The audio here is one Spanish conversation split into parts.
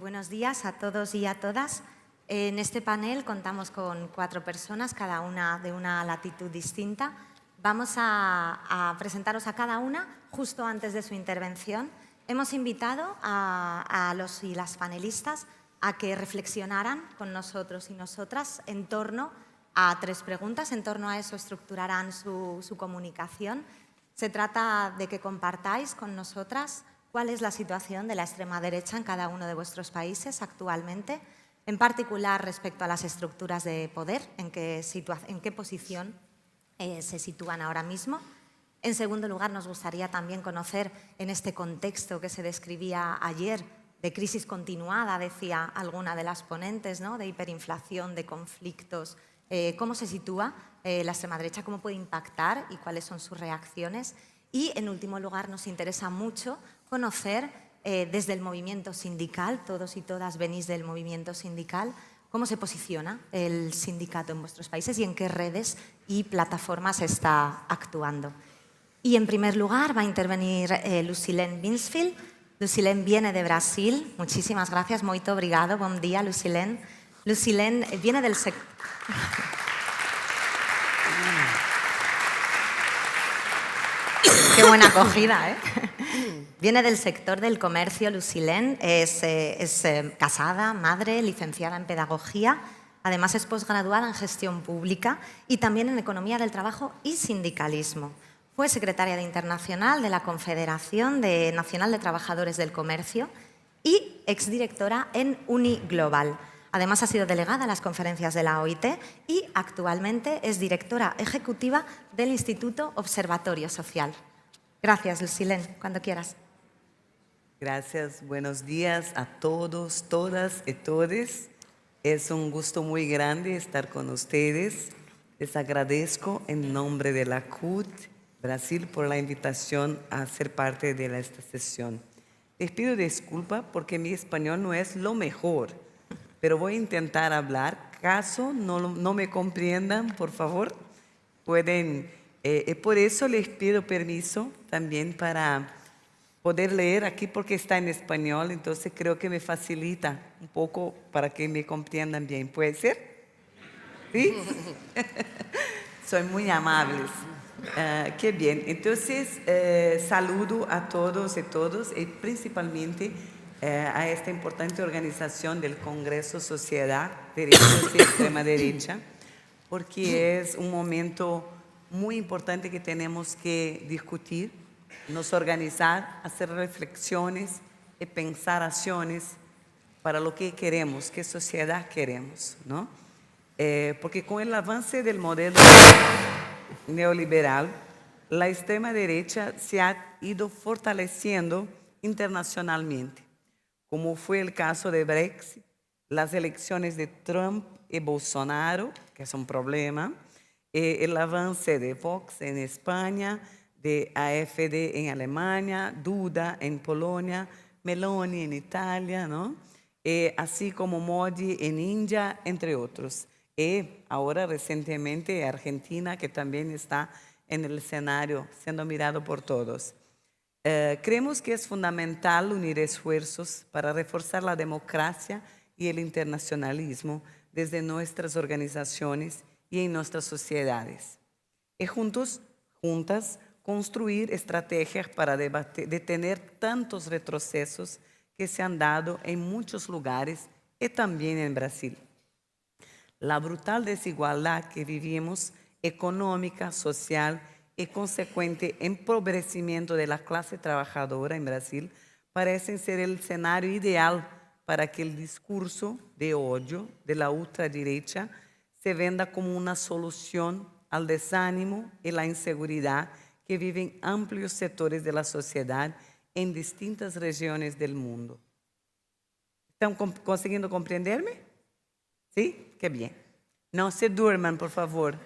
Buenos días a todos y a todas. En este panel contamos con 4 personas, cada una de una latitud distinta. Vamos a presentaros a cada una justo antes de su intervención. Hemos invitado a los y las panelistas a que reflexionaran con nosotros y nosotras en torno a 3 preguntas. En torno a eso estructurarán su comunicación. Se trata de que compartáis con nosotras cuál es la situación de la extrema derecha en cada uno de vuestros países actualmente, en particular respecto a las estructuras de poder, en qué posición se sitúan ahora mismo. En segundo lugar, nos gustaría también conocer en este contexto que se describía ayer de crisis continuada, decía alguna de las ponentes, ¿no?, de hiperinflación, de conflictos, cómo se sitúa la extrema derecha, cómo puede impactar y cuáles son sus reacciones. Y, en último lugar, nos interesa mucho conocer desde el movimiento sindical, todos y todas venís del movimiento sindical, cómo se posiciona el sindicato en vuestros países y en qué redes y plataformas está actuando. Y, en primer lugar, va a intervenir Lucilene Binsfield. Lucilene viene de Brasil. Muchísimas gracias. Muito obrigado. Buen día, Lucilene. Lucilene viene del sector... Qué buena acogida, ¿eh? Viene del sector del comercio. Lucilene es casada, madre, licenciada en pedagogía. Además es posgraduada en gestión pública y también en economía del trabajo y sindicalismo. Fue secretaria de internacional de la Confederación Nacional de Trabajadores del Comercio y exdirectora en Uniglobal. Además ha sido delegada a las conferencias de la OIT y actualmente es directora ejecutiva del Instituto Observatorio Social. Gracias, Lucilene. Cuando quieras. Gracias. Buenos días a todos, todas y todes. Es un gusto muy grande estar con ustedes. Les agradezco en nombre de la CUT Brasil por la invitación a ser parte de esta sesión. Les pido disculpas porque mi español no es lo mejor, pero voy a intentar hablar. Caso no me comprendan, por favor, pueden... por eso les pido permiso también para poder leer aquí porque está en español, entonces creo que me facilita un poco para que me comprendan bien. ¿Puede ser? ¿Sí? Son muy amables. Qué bien. Entonces, saludo a todos y todas y principalmente a esta importante organización del Congreso Sociedad, Derechos y Extrema Derecha, porque es un momento muy importante que tenemos que discutir, nos organizar, hacer reflexiones y pensar acciones para lo que queremos, qué sociedad queremos, ¿no? Porque con el avance del modelo neoliberal, la extrema derecha se ha ido fortaleciendo internacionalmente, como fue el caso de Brexit, las elecciones de Trump y Bolsonaro, que es un problema, el avance de Vox en España, de AfD en Alemania, Duda en Polonia, Meloni en Italia, ¿no? Así como Modi en India, entre otros. Y ahora recientemente Argentina, que también está en el escenario siendo mirado por todos. Creemos que es fundamental unir esfuerzos para reforzar la democracia y el internacionalismo desde nuestras organizaciones y en nuestras sociedades. Y juntas, construir estrategias para detener tantos retrocesos que se han dado en muchos lugares y también en Brasil. La brutal desigualdad que vivimos, económica, social y consecuente empobrecimiento de la clase trabajadora en Brasil, parecen ser el escenario ideal para que el discurso de odio de la ultraderecha se venda como una solución al desánimo y la inseguridad que viven amplios sectores de la sociedad en distintas regiones del mundo. ¿Están consiguiendo comprenderme? ¿Sí? Qué bien. No se duerman, por favor.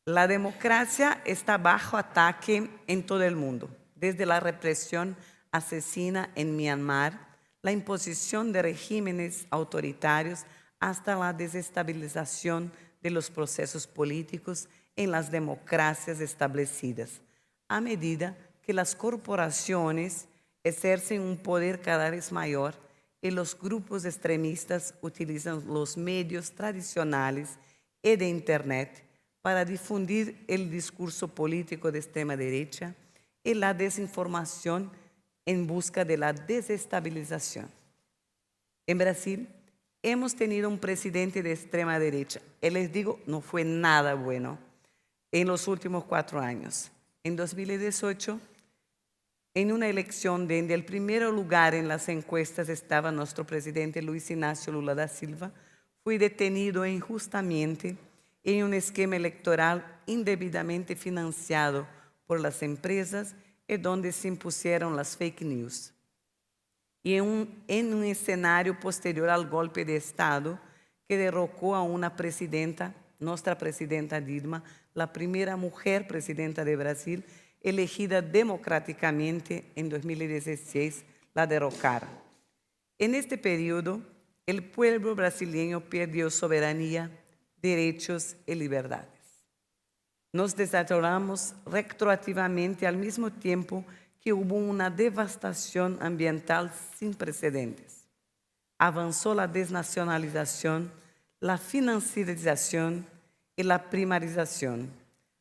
La democracia está bajo ataque en todo el mundo, desde la represión asesina en Myanmar, la imposición de regímenes autoritarios hasta la desestabilización de los procesos políticos en las democracias establecidas, a medida que las corporaciones ejercen un poder cada vez mayor y los grupos extremistas utilizan los medios tradicionales y de Internet para difundir el discurso político de extrema derecha y la desinformación en busca de la desestabilización. En Brasil, hemos tenido un presidente de extrema derecha. Y les digo, no fue nada bueno en los últimos 4 años. En 2018, en una elección donde el primer lugar en las encuestas estaba nuestro presidente Luis Inácio Lula da Silva, fue detenido injustamente en un esquema electoral indebidamente financiado por las empresas y donde se impusieron las fake news. Y en un escenario posterior al golpe de Estado que derrocó a una presidenta, nuestra presidenta Dilma, la primera mujer presidenta de Brasil, elegida democráticamente en 2016, la derrocaron. En este periodo, el pueblo brasileño perdió soberanía, derechos y libertades. Nos desarrollamos retroactivamente al mismo tiempo que hubo una devastación ambiental sin precedentes. Avanzó la desnacionalización, la financiarización y la primarización,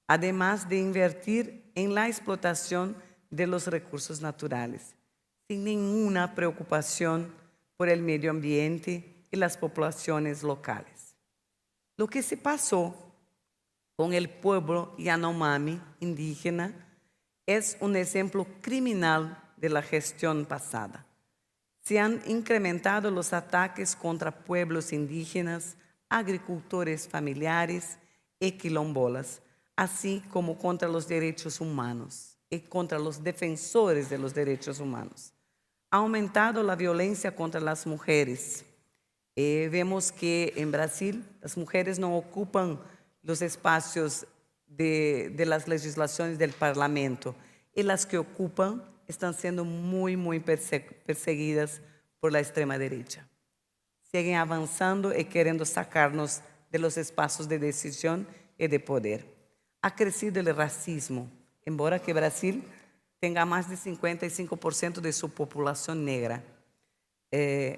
además de invertir en la explotación de los recursos naturales, sin ninguna preocupación por el medio ambiente y las poblaciones locales. Lo que se pasó con el pueblo Yanomami indígena es un ejemplo criminal de la gestión pasada. Se han incrementado los ataques contra pueblos indígenas, agricultores familiares y quilombolas, así como contra los derechos humanos y contra los defensores de los derechos humanos. Ha aumentado la violencia contra las mujeres. Vemos que en Brasil las mujeres no ocupan los espacios de las legislaciones del Parlamento y las que ocupan están siendo muy perseguidas por la extrema derecha. Siguen avanzando y queriendo sacarnos de los espacios de decisión y de poder. Ha crecido el racismo, embora que Brasil tenga más de 55% de su población negra.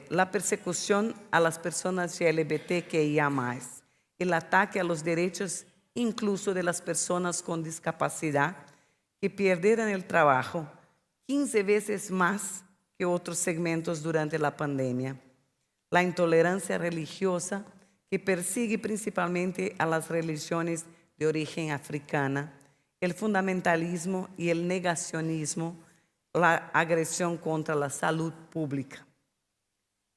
La persecución a las personas LGBTQIA+, el ataque a los derechos incluso de las personas con discapacidad que perdieron el trabajo 15 veces más que otros segmentos durante la pandemia. La intolerancia religiosa que persigue principalmente a las religiones de origen africana, el fundamentalismo y el negacionismo, la agresión contra la salud pública.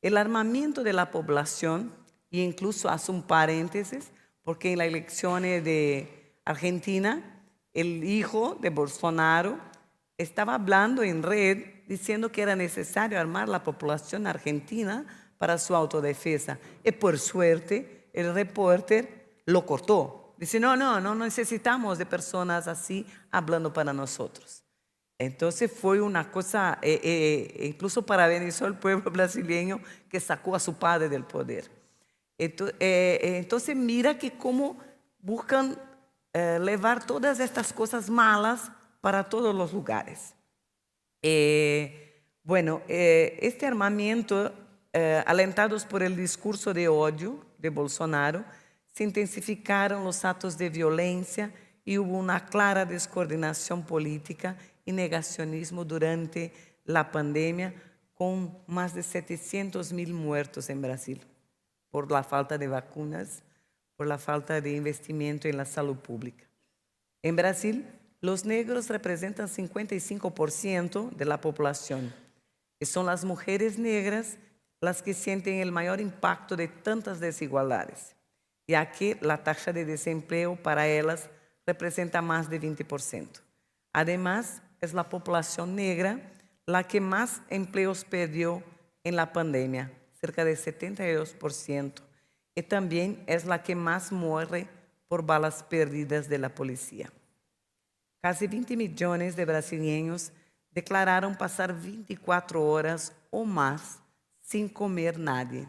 El armamento de la población, e incluso hace un paréntesis, porque en las elecciones de Argentina, el hijo de Bolsonaro estaba hablando en red diciendo que era necesario armar la población argentina para su autodefensa. Y por suerte, el reporter lo cortó. Dice, no necesitamos de personas así hablando para nosotros. Entonces fue una cosa, incluso para Venezuela, el pueblo brasileño que sacó a su padre del poder. Entonces mira que cómo buscan llevar todas estas cosas malas para todos los lugares. Este armamento, alentados por el discurso de odio de Bolsonaro, se intensificaron los actos de violencia y hubo una clara descoordinación política y negacionismo durante la pandemia, con más de 700.000 muertos en Brasil, por la falta de vacunas, por la falta de investimento en la salud pública. En Brasil, los negros representan 55% de la población, y son las mujeres negras las que sienten el mayor impacto de tantas desigualdades, ya que la tasa de desempleo para ellas representa más de 20%. Además, es la población negra la que más empleos perdió en la pandemia, cerca de 72%, y también es la que más muere por balas perdidas de la policía. Casi 20 millones de brasileños declararon pasar 24 horas o más sin comer nadie.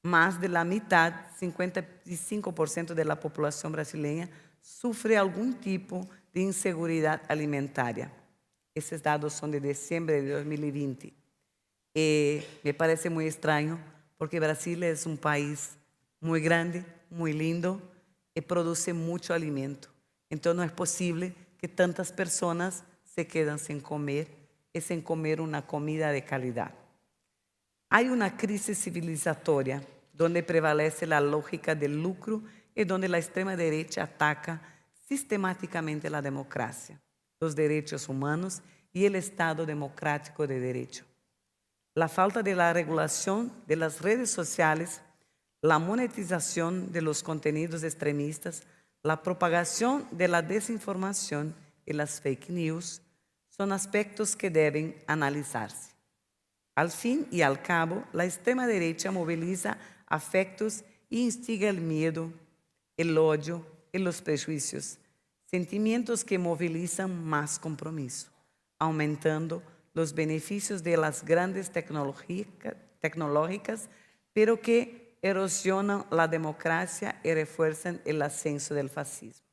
Más de la mitad, 55% de la población brasileña, sufre algún tipo de inseguridad alimentaria. Esses dados são de dezembro de 2020. Me parece muy extraño porque Brasil es un país muy grande, muy lindo y produce mucho alimento. Entonces no es posible que tantas personas se queden sin comer y sin comer una comida de calidad. Hay una crisis civilizatoria donde prevalece la lógica del lucro y donde la extrema derecha ataca sistemáticamente la democracia, los derechos humanos y el Estado democrático de derecho. La falta de la regulación de las redes sociales, la monetización de los contenidos extremistas, la propagación de la desinformación y las fake news son aspectos que deben analizarse. Al fin y al cabo, la extrema derecha moviliza afectos e instiga el miedo, el odio y los prejuicios, sentimientos que movilizan más compromiso, aumentando los beneficios de las grandes tecnológicas, pero que erosionan la democracia y refuerzan el ascenso del fascismo.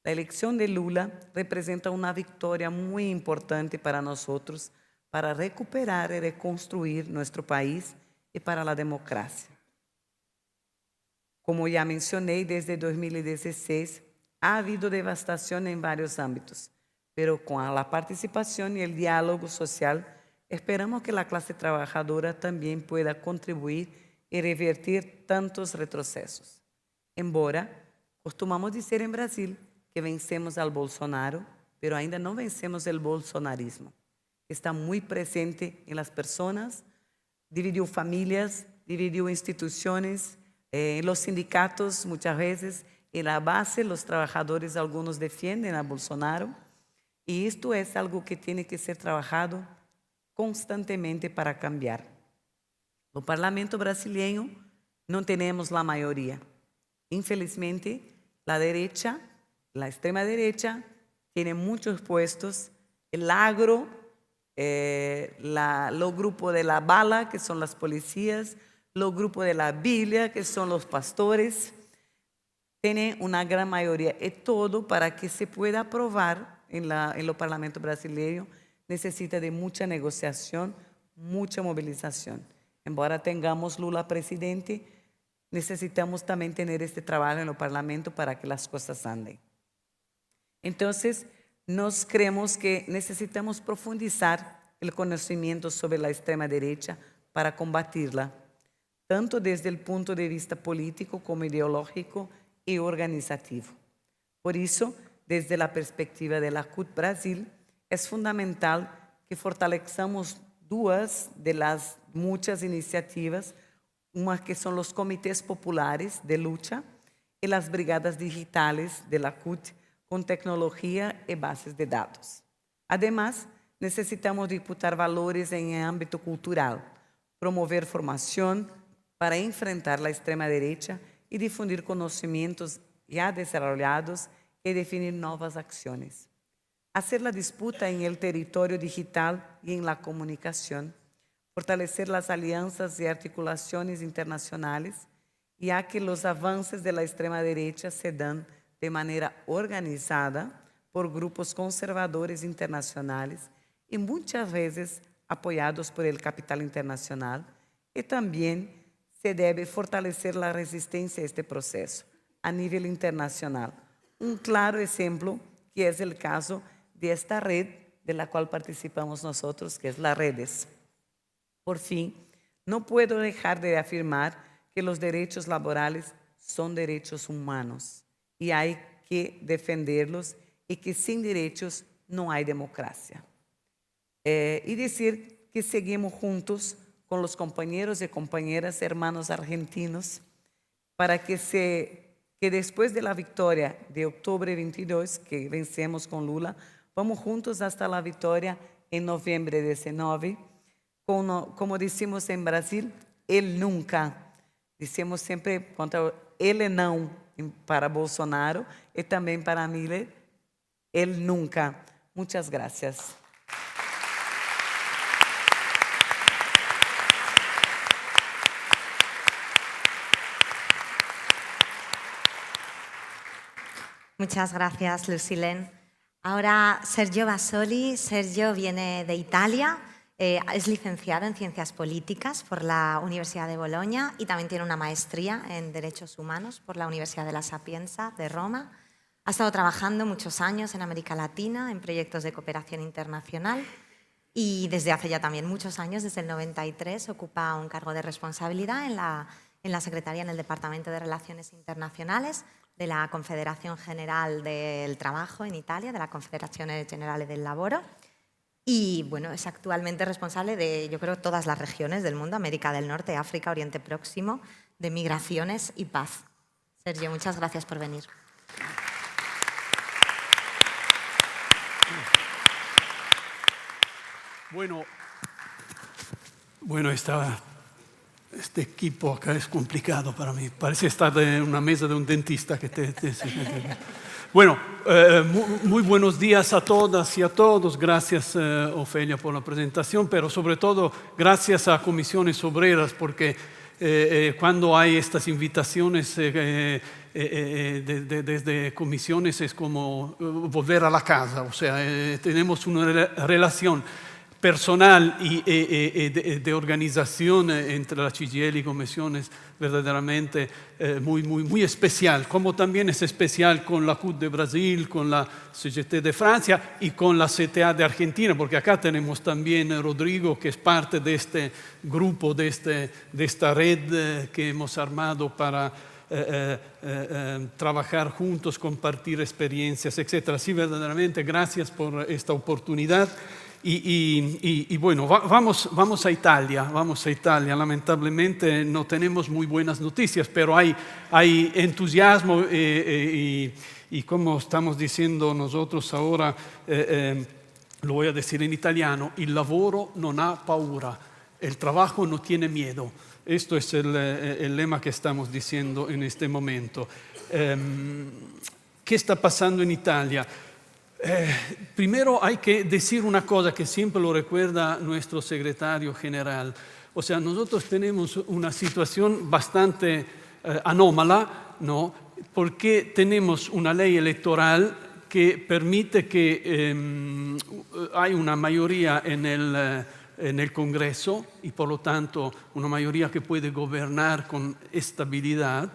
La elección de Lula representa una victoria muy importante para nosotros, para recuperar y reconstruir nuestro país y para la democracia. Como ya mencioné, desde 2016 ha habido devastación en varios ámbitos, pero con la participación y el diálogo social esperamos que la clase trabajadora también pueda contribuir y revertir tantos retrocesos. Embora costumamos dizer en Brasil que vencemos al Bolsonaro, pero ainda no vencemos el bolsonarismo. Está muy presente en las personas, dividió familias, dividió instituciones, los sindicatos muchas veces, en la base los trabajadores algunos defienden a Bolsonaro y esto es algo que tiene que ser trabajado constantemente para cambiar. No Parlamento brasileño no tenemos la mayoría. Infelizmente, la derecha, la extrema derecha, tiene muchos puestos, el agro, los grupos de la bala, que son las policías, los grupos de la Biblia, que son los pastores, tienen una gran mayoría. Y todo para que se pueda aprobar en el Parlamento brasileño necesita de mucha negociación, mucha movilización. Embora tengamos Lula presidente, necesitamos también tener este trabajo en el Parlamento para que las cosas anden. Entonces, nos creemos que necesitamos profundizar el conocimiento sobre la extrema derecha para combatirla, tanto desde el punto de vista político como ideológico y organizativo. Por eso, desde la perspectiva de la CUT Brasil, es fundamental que fortalezcamos dos de las muchas iniciativas, una que son los comités populares de lucha y las brigadas digitales de la CUT con tecnología y bases de datos. Además, necesitamos disputar valores en el ámbito cultural, promover formación para enfrentar la extrema derecha y difundir conocimientos ya desarrollados y definir nuevas acciones. Hacer la disputa en el territorio digital y en la comunicación, fortalecer las alianzas y articulaciones internacionales, ya que los avances de la extrema derecha se dan de manera organizada por grupos conservadores internacionales y muchas veces apoyados por el capital internacional, y también se debe fortalecer la resistencia a este proceso a nivel internacional. Un claro ejemplo que es el caso de esta red de la cual participamos nosotros, que es las redes. Por fin, no puedo dejar de afirmar que los derechos laborales son derechos humanos y hay que defenderlos y que sin derechos no hay democracia. Y decir que seguimos juntos con los compañeros y compañeras, hermanos argentinos, para que después de la victoria de octubre 22, que vencemos con Lula, vamos juntos hasta la victoria en noviembre 19, como decimos en Brasil, el nunca. Decimos siempre contra ele não para Bolsonaro y también para Miller, el nunca. Muchas gracias. Muchas gracias, Lucilén. Ahora Sergio Basoli. Sergio viene de Italia Es licenciado en Ciencias Políticas por la Universidad de Bolonia y también tiene una maestría en Derechos Humanos por la Universidad de La Sapienza de Roma. Ha estado trabajando muchos años en América Latina en proyectos de cooperación internacional y desde hace ya también muchos años, desde el 93, ocupa un cargo de responsabilidad en la Secretaría, en el Departamento de Relaciones Internacionales de la Confederación General del Trabajo en Italia, de la Confederazione Generale del Lavoro. Y bueno, es actualmente responsable de, yo creo, todas las regiones del mundo, América del Norte, África, Oriente Próximo, de migraciones y paz. Sergio, muchas gracias por venir. Bueno, este equipo acá es complicado para mí. Parece estar en una mesa de un dentista que Bueno, muy buenos días a todas y a todos. Gracias, Ofelia, por la presentación, pero sobre todo gracias a Comisiones Obreras, porque cuando hay estas invitaciones desde comisiones es como volver a la casa. O sea, tenemos una relación personal y de organización entre la CGIL y comisiones verdaderamente muy especial, como también es especial con la CUT de Brasil, con la CGT de Francia y con la CTA de Argentina, porque acá tenemos también a Rodrigo, que es parte de este grupo, de esta red que hemos armado para trabajar juntos, compartir experiencias, etc. Sí, verdaderamente, gracias por esta oportunidad. Y bueno, vamos a Italia. Lamentablemente no tenemos muy buenas noticias, pero hay entusiasmo y como estamos diciendo nosotros ahora, lo voy a decir en italiano, il lavoro non ha paura, el trabajo no tiene miedo. Esto es el lema que estamos diciendo en este momento. ¿Qué está pasando en Italia? Primero hay que decir una cosa que siempre lo recuerda nuestro secretario general. O sea, nosotros tenemos una situación bastante anómala, ¿no? Porque tenemos una ley electoral que permite que hay una mayoría en el Congreso y por lo tanto una mayoría que puede gobernar con estabilidad,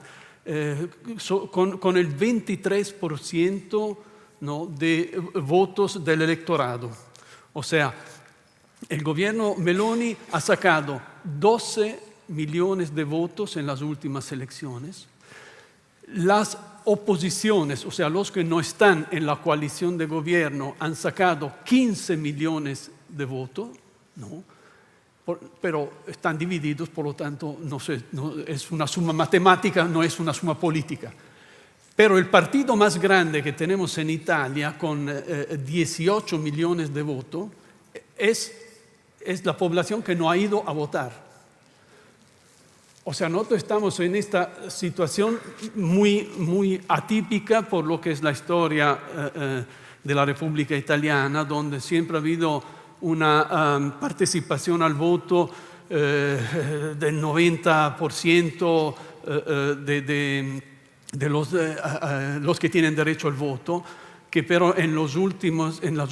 con el 23%, ¿no?, de votos del electorado. O sea, el gobierno Meloni ha sacado 12 millones de votos en las últimas elecciones. Las oposiciones, o sea, los que no están en la coalición de gobierno, han sacado 15 millones de votos, ¿no? Pero están divididos, por lo tanto, no es una suma matemática, no es una suma política. Pero el partido más grande que tenemos en Italia, con 18 millones de votos, es la población que no ha ido a votar. O sea, nosotros estamos en esta situación muy atípica por lo que es la historia de la República Italiana, donde siempre ha habido una participación al voto del 90% de los que tienen derecho al voto, que pero en las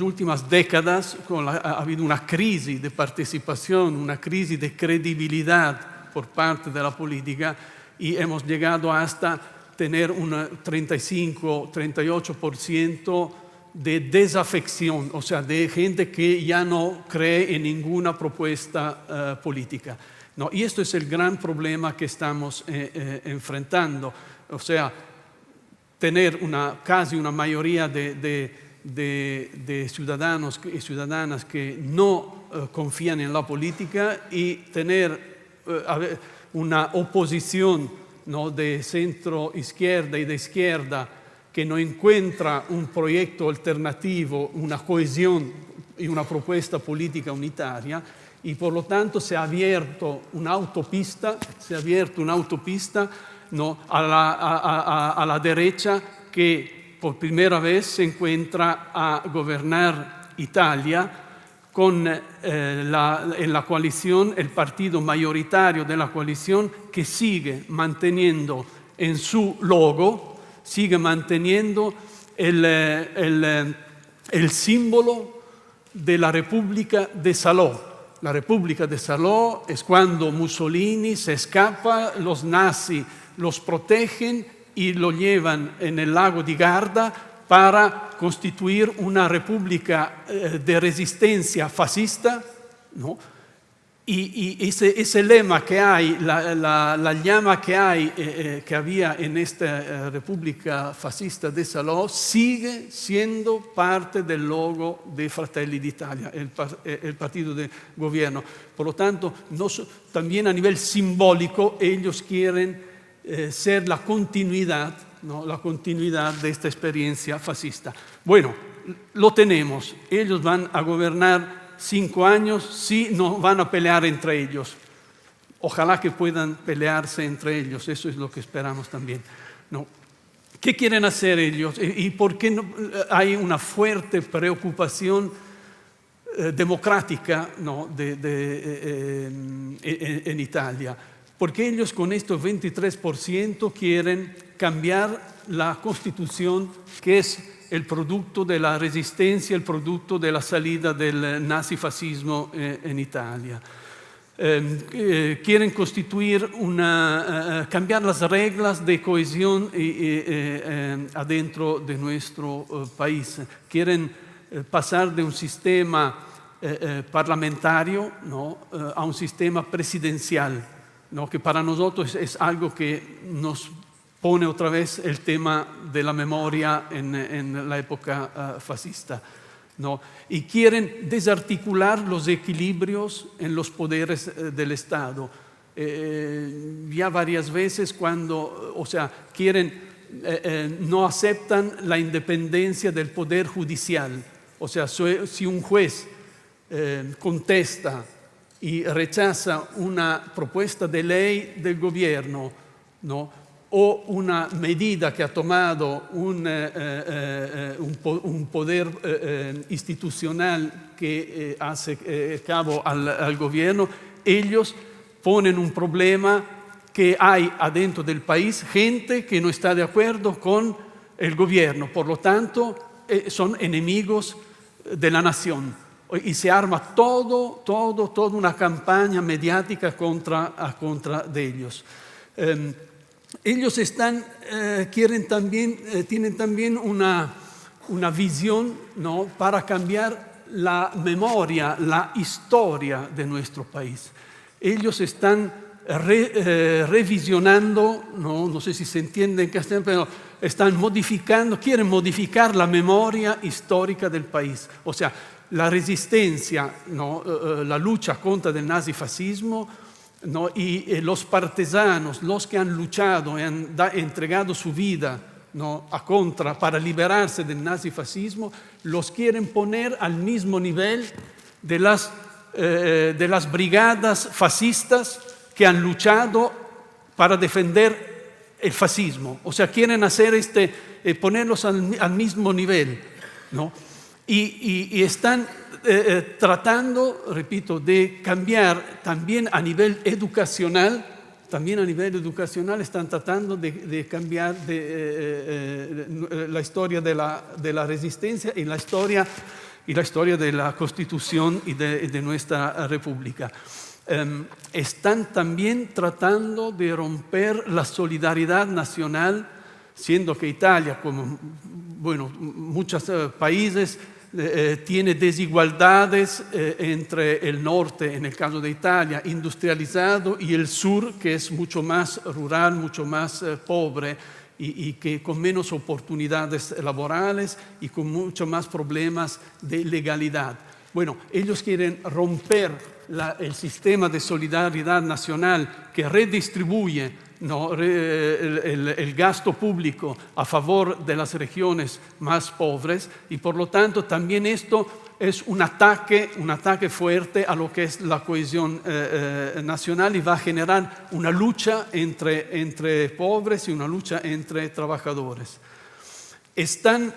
últimas décadas ha habido una crisis de participación, una crisis de credibilidad por parte de la política y hemos llegado hasta tener un 35-38% de desafección, o sea, de gente que ya no cree en ninguna propuesta política. No, y esto es el gran problema que estamos enfrentando. O sea, tener casi una mayoría de ciudadanos y ciudadanas que no confían en la política y tener una oposición, ¿no?, de centro izquierda y de izquierda que no encuentra un proyecto alternativo, una cohesión y una propuesta política unitaria, y por lo tanto se ha abierto una autopista, ¿no?, a la derecha, que por primera vez se encuentra a gobernar Italia con en la coalición, el partido mayoritario de la coalición, que sigue manteniendo en su logo, sigue manteniendo el símbolo de la República de Salò. La República de Salò es cuando Mussolini se escapa, los nazis los protegen y lo llevan en el lago di Garda para constituir una república de resistencia fascista, ¿no? Y ese lema que hay, la llama que había en esta República Fascista de Salò, sigue siendo parte del logo de Fratelli d'Italia, el partido de gobierno. Por lo tanto, también a nivel simbólico, ellos quieren ser la continuidad, ¿no? La continuidad de esta experiencia fascista. Bueno, lo tenemos. Ellos van a gobernar 5 años, sí, no van a pelear entre ellos. Ojalá que puedan pelearse entre ellos, eso es lo que esperamos también, ¿no? ¿Qué quieren hacer ellos? ¿Y por qué no hay una fuerte preocupación democrática, ¿no? en Italia? Porque ellos con estos 23% quieren cambiar la Constitución, que es el producto de la resistencia, el producto de la salida del nazifascismo en Italia. Quieren constituir cambiar las reglas de cohesión adentro de nuestro país. Quieren pasar de un sistema parlamentario, ¿no? A un sistema presidencial, ¿no? Que para nosotros es algo que nos pone otra vez el tema de la memoria en la época fascista, ¿no? Y quieren desarticular los equilibrios en los poderes del Estado. Ya varias veces no aceptan la independencia del poder judicial. O sea, si un juez contesta y rechaza una propuesta de ley del gobierno, ¿no? O una medida que ha tomado un poder institucional que hace cabo al gobierno, ellos ponen un problema que hay adentro del país, gente que no está de acuerdo con el gobierno, por lo tanto son enemigos de la nación. Y se arma toda una campaña mediática contra de ellos. Ellos tienen también una visión, ¿no? Para cambiar la memoria, la historia de nuestro país. Ellos están revisionando, no sé si se entiende en castellano, pero quieren modificar la memoria histórica del país. O sea, la resistencia, ¿no? La lucha contra el nazifascismo, ¿no? Y los partesanos, los que han luchado y han entregado su vida, ¿no? para liberarse del nazifascismo, los quieren poner al mismo nivel de las brigadas fascistas que han luchado para defender el fascismo. O sea, quieren hacer ponerlos al mismo nivel, ¿no? Y están tratando, repito, de cambiar también a nivel educacional. Están tratando de cambiar la historia de la resistencia y la historia de la Constitución y de nuestra República. Están también tratando de romper la solidaridad nacional, siendo que Italia, como muchos países, tiene desigualdades entre el norte, en el caso de Italia, industrializado, y el sur, que es mucho más rural, mucho más pobre y que con menos oportunidades laborales y con mucho más problemas de legalidad. Bueno, ellos quieren romper el sistema de solidaridad nacional que redistribuye, ¿no? el gasto público a favor de las regiones más pobres, y por lo tanto también esto es un ataque fuerte a lo que es la cohesión nacional, y va a generar una lucha entre pobres y una lucha entre trabajadores. Están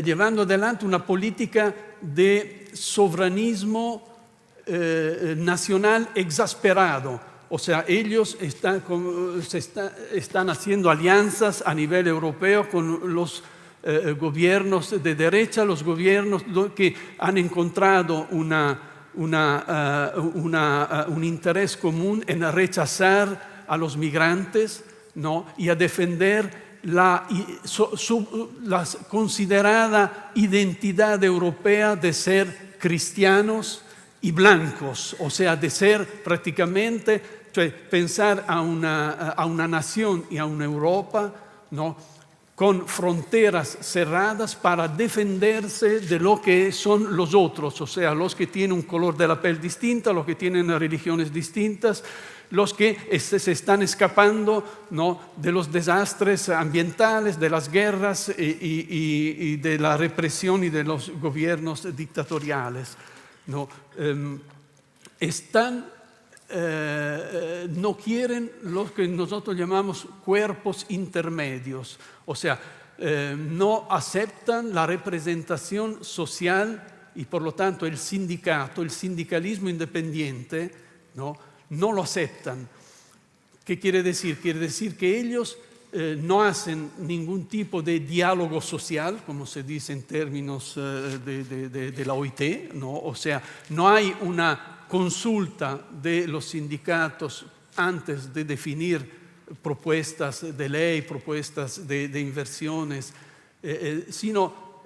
llevando adelante una política de soberanismo nacional exasperado. O sea, ellos están haciendo alianzas a nivel europeo con los gobiernos de derecha, los gobiernos que han encontrado un interés común en rechazar a los migrantes, ¿no? Y a defender la considerada identidad europea de ser cristianos y blancos, o sea, de ser prácticamente, cioè pensar a una nación y a una Europa, ¿no? Con fronteras cerradas para defenderse de lo que son los otros, o sea, los que tienen un color de la piel distinta, los que tienen religiones distintas, los que se están escapando, ¿no? De los desastres ambientales, de las guerras y de la represión y de los gobiernos dictatoriales, ¿no? No quieren lo que nosotros llamamos cuerpos intermedios, o sea, no aceptan la representación social y por lo tanto el sindicato, el sindicalismo independiente, ¿no? No lo aceptan. ¿Qué quiere decir? Quiere decir que ellos no hacen ningún tipo de diálogo social, como se dice en términos de la OIT, ¿no? O sea, no hay una consulta de los sindicatos antes de definir propuestas de ley, propuestas de inversiones, sino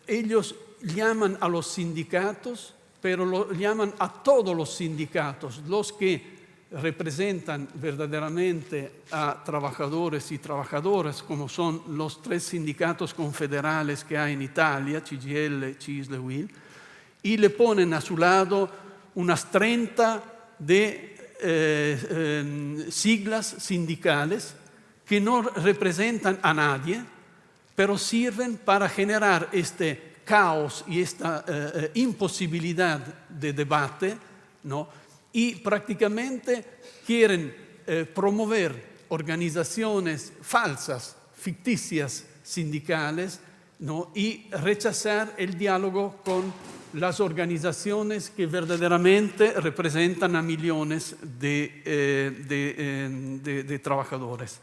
ellos llaman a los sindicatos, pero lo llaman a todos los sindicatos, los que representan verdaderamente a trabajadores y trabajadoras, como son los 3 sindicatos confederales que hay en Italia, CGIL, CISL, UIL, y le ponen a su lado unas 30 de siglas sindicales que no representan a nadie, pero sirven para generar este caos y esta imposibilidad de debate, ¿no? Y prácticamente quieren promover organizaciones falsas, ficticias, sindicales, ¿no? Y rechazar el diálogo con las organizaciones que verdaderamente representan a millones de trabajadores.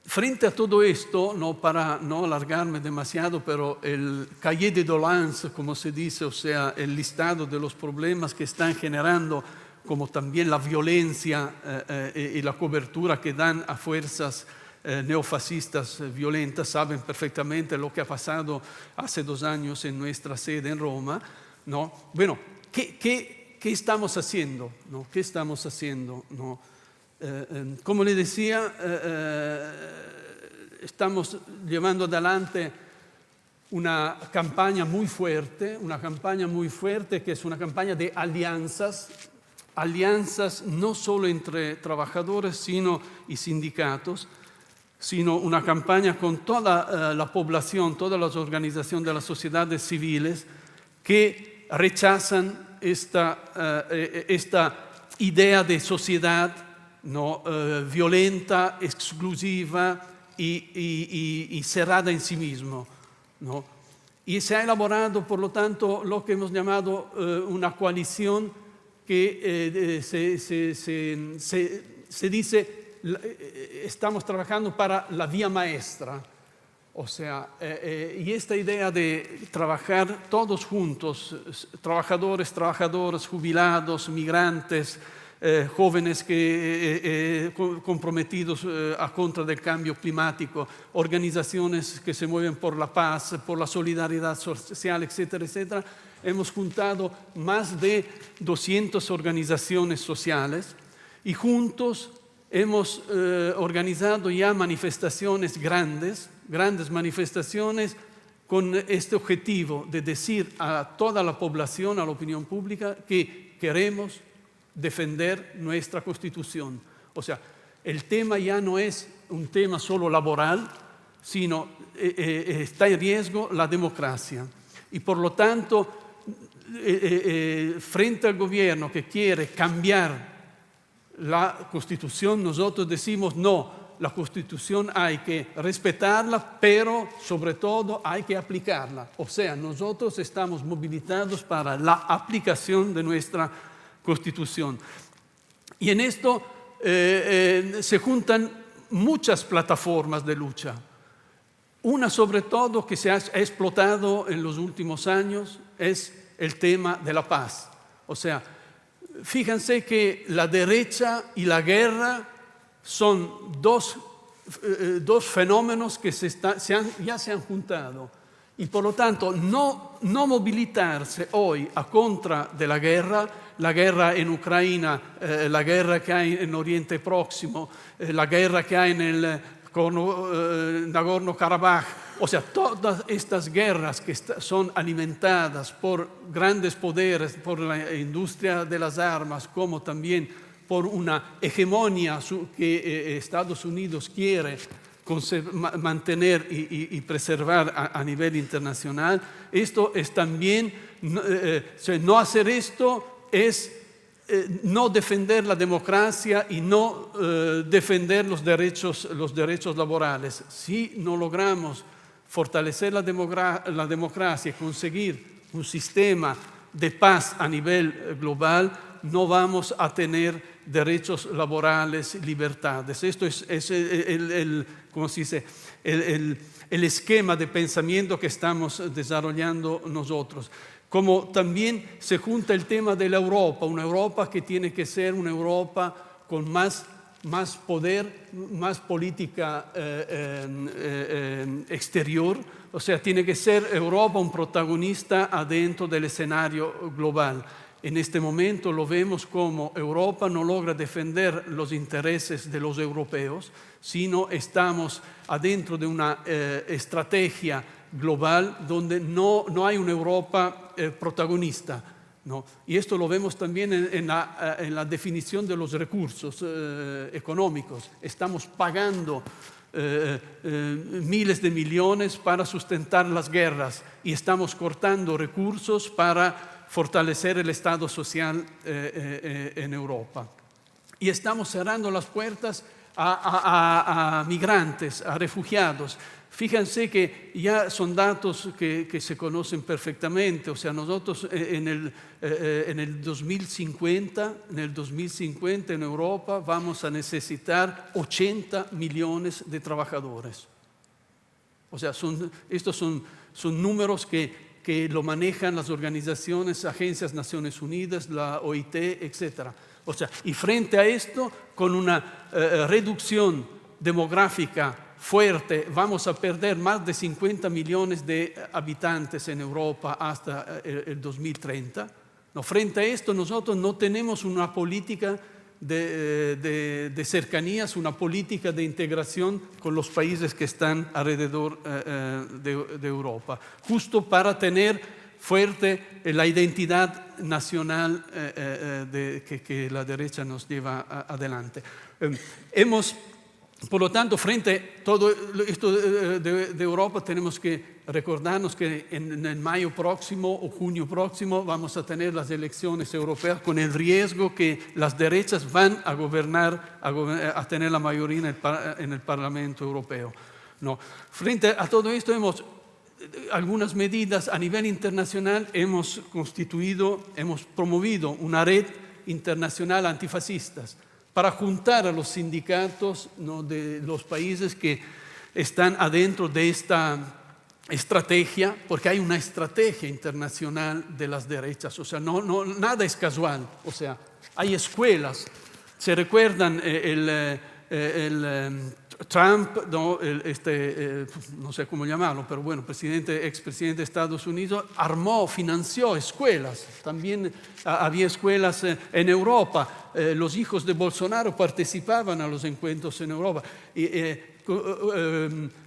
Frente a todo esto, no para no alargarme demasiado, pero el cahier de doléances, como se dice, o sea, el listado de los problemas que están generando, como también la violencia y la cobertura que dan a fuerzas neofascistas violentas, saben perfectamente lo que ha pasado hace 2 años en nuestra sede en Roma, ¿no? Bueno, ¿qué estamos haciendo? ¿No? ¿Qué estamos haciendo? ¿No? Como le decía, estamos llevando adelante una campaña muy fuerte que es una campaña de alianzas no solo entre trabajadores y sindicatos, sino una campaña con toda la población, todas las organizaciones de las sociedades civiles que rechazan esta idea de sociedad, ¿no? Violenta, exclusiva y cerrada en sí mismo, ¿no? Y se ha elaborado, por lo tanto, lo que hemos llamado una coalición que se dice, estamos trabajando para la vía maestra. O sea, y esta idea de trabajar todos juntos, trabajadores, trabajadoras, jubilados, migrantes, jóvenes comprometidos a contra del cambio climático, organizaciones que se mueven por la paz, por la solidaridad social, etcétera, etcétera. Hemos juntado más de 200 organizaciones sociales y juntos hemos organizado ya manifestaciones grandes manifestaciones con este objetivo de decir a toda la población, a la opinión pública, que queremos defender nuestra Constitución. O sea, el tema ya no es un tema solo laboral, sino está en riesgo la democracia. Y por lo tanto, frente al gobierno que quiere cambiar la Constitución, nosotros decimos no, la Constitución hay que respetarla, pero sobre todo hay que aplicarla. O sea, nosotros estamos movilizados para la aplicación de nuestra Constitución. Y en esto se juntan muchas plataformas de lucha. Una sobre todo que se ha explotado en los últimos años es el tema de la paz. O sea, fíjense que la derecha y la guerra son dos fenómenos que ya se han juntado. Y por lo tanto, no movilizarse hoy a contra de la guerra en Ucrania, la guerra que hay en Oriente Próximo, la guerra que hay en el Nagorno-Karabaj, o sea, todas estas guerras que son alimentadas por grandes poderes, por la industria de las armas, como también por una hegemonía que Estados Unidos quiere mantener y preservar a nivel internacional. Esto es también, no hacer esto es no defender la democracia y no defender los derechos laborales. Si no logramos fortalecer la democracia y conseguir un sistema de paz a nivel global, no vamos a tener derechos laborales, libertades. Esto es ¿cómo se dice? El esquema de pensamiento que estamos desarrollando nosotros. Como también se junta el tema de la Europa, una Europa que tiene que ser una Europa con más poder, más política exterior, o sea, tiene que ser Europa un protagonista adentro del escenario global. En este momento lo vemos como Europa no logra defender los intereses de los europeos, sino estamos adentro de una estrategia global donde no hay una Europa protagonista, ¿no? Y esto lo vemos también en la definición de los recursos económicos. Estamos pagando miles de millones para sustentar las guerras y estamos cortando recursos para fortalecer el Estado social en Europa. Y estamos cerrando las puertas a migrantes, a refugiados. Fíjense que ya son datos que se conocen perfectamente. O sea, nosotros en el 2050 en Europa vamos a necesitar 80 millones de trabajadores. O sea, estos son números que lo manejan las organizaciones, agencias Naciones Unidas, la OIT, etc. O sea, y frente a esto, con una reducción demográfica fuerte, vamos a perder más de 50 millones de habitantes en Europa hasta el 2030. No, frente a esto, nosotros no tenemos una política de cercanías, una política de integración con los países que están alrededor de Europa, justo para tener fuerte la identidad nacional que la derecha nos lleva adelante. Por lo tanto, frente a todo esto de Europa, tenemos que recordarnos que en mayo próximo o junio próximo vamos a tener las elecciones europeas con el riesgo que las derechas van a gobernar, a tener la mayoría en el Parlamento Europeo. No. Frente a todo esto, algunas medidas a nivel internacional, hemos promovido una red internacional antifascistas para juntar a los sindicatos, ¿no?, de los países que están adentro de esta estrategia, porque hay una estrategia internacional de las derechas. O sea, nada es casual. O sea, hay escuelas. ¿Se recuerdan Trump, ¿no? No sé cómo llamarlo, pero bueno, expresidente de Estados Unidos, financió escuelas. También había escuelas en Europa. Los hijos de Bolsonaro participaban a los encuentros en Europa.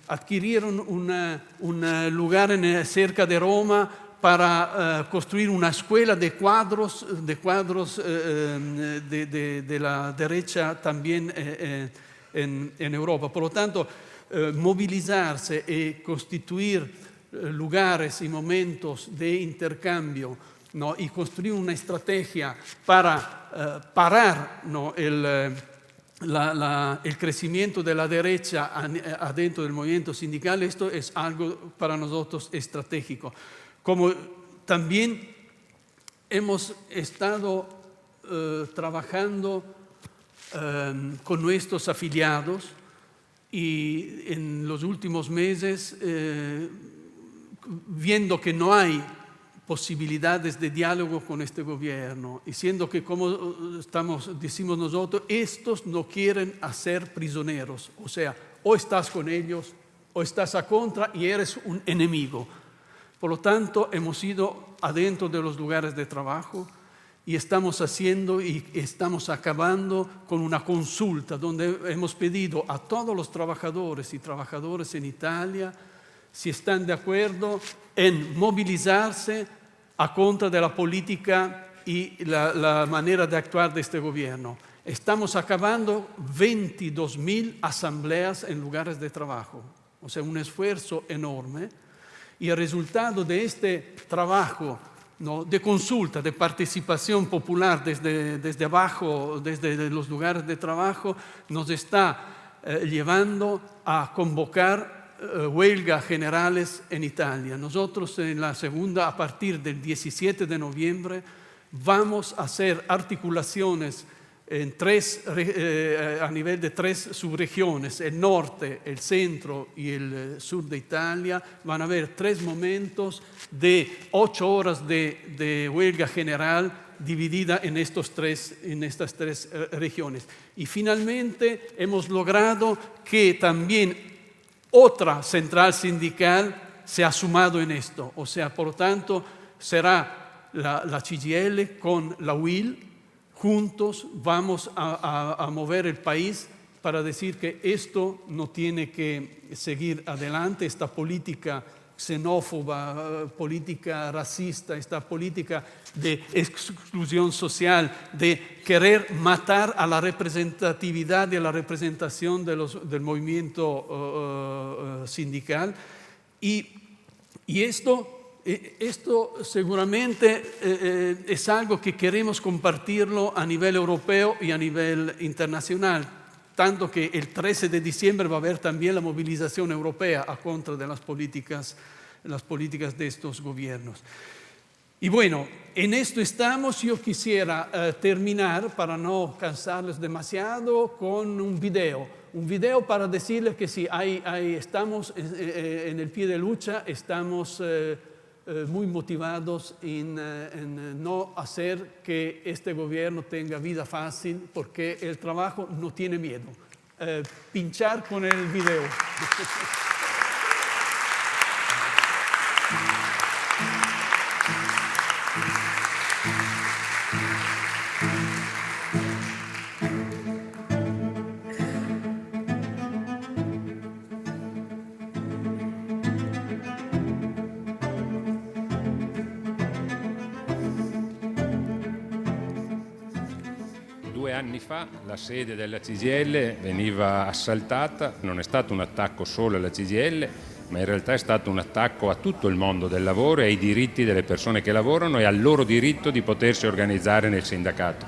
Adquirieron un lugar cerca de Roma para construir una escuela de cuadros de la derecha también en Europa. Por lo tanto, movilizarse y constituir lugares y momentos de intercambio, ¿no?, y construir una estrategia para parar, ¿no?, el crecimiento de la derecha adentro del movimiento sindical, esto es algo para nosotros estratégico. Como también hemos estado trabajando con nuestros afiliados, y en los últimos meses, viendo que no hay posibilidades de diálogo con este gobierno y siendo que, como decimos nosotros, estos no quieren hacer prisioneros, o sea, o estás con ellos o estás a contra y eres un enemigo. Por lo tanto, hemos ido adentro de los lugares de trabajo y estamos haciendo y estamos acabando con una consulta donde hemos pedido a todos los trabajadores y trabajadoras en Italia si están de acuerdo en movilizarse a contra de la política y la manera de actuar de este gobierno. Estamos acabando 22.000 asambleas en lugares de trabajo, o sea, un esfuerzo enorme. Y el resultado de este trabajo, ¿no?, de consulta, de participación popular desde abajo, desde los lugares de trabajo, nos está llevando a convocar huelgas generales en Italia. Nosotros en la segunda, a partir del 17 de noviembre, vamos a hacer articulaciones a nivel de 3 subregiones, el norte, el centro y el sur de Italia. Van a haber 3 momentos de 8 horas de huelga general dividida en estas 3 regiones. Y finalmente hemos logrado que también otra central sindical se ha sumado en esto. O sea, por lo tanto, será la CGIL con la UIL. Juntos vamos a mover el país para decir que esto no tiene que seguir adelante, esta política xenófoba, política racista, esta política de exclusión social, de querer matar a la representatividad y a la representación del movimiento sindical. Y esto seguramente es algo que queremos compartirlo a nivel europeo y a nivel internacional, tanto que el 13 de diciembre va a haber también la movilización europea a contra de las políticas de estos gobiernos. Y bueno, en esto estamos. Yo quisiera terminar, para no cansarles demasiado, con un video para decirles que sí, estamos en el pie de lucha, estamos muy motivados en no hacer que este gobierno tenga vida fácil, porque el trabajo no tiene miedo. Pinchar con el video. Anni fa la sede della CGIL veniva assaltata. Non è stato un attacco solo alla CGIL, ma in realtà è stato un attacco a tutto il mondo del lavoro e ai diritti delle persone che lavorano e al loro diritto di potersi organizzare nel sindacato.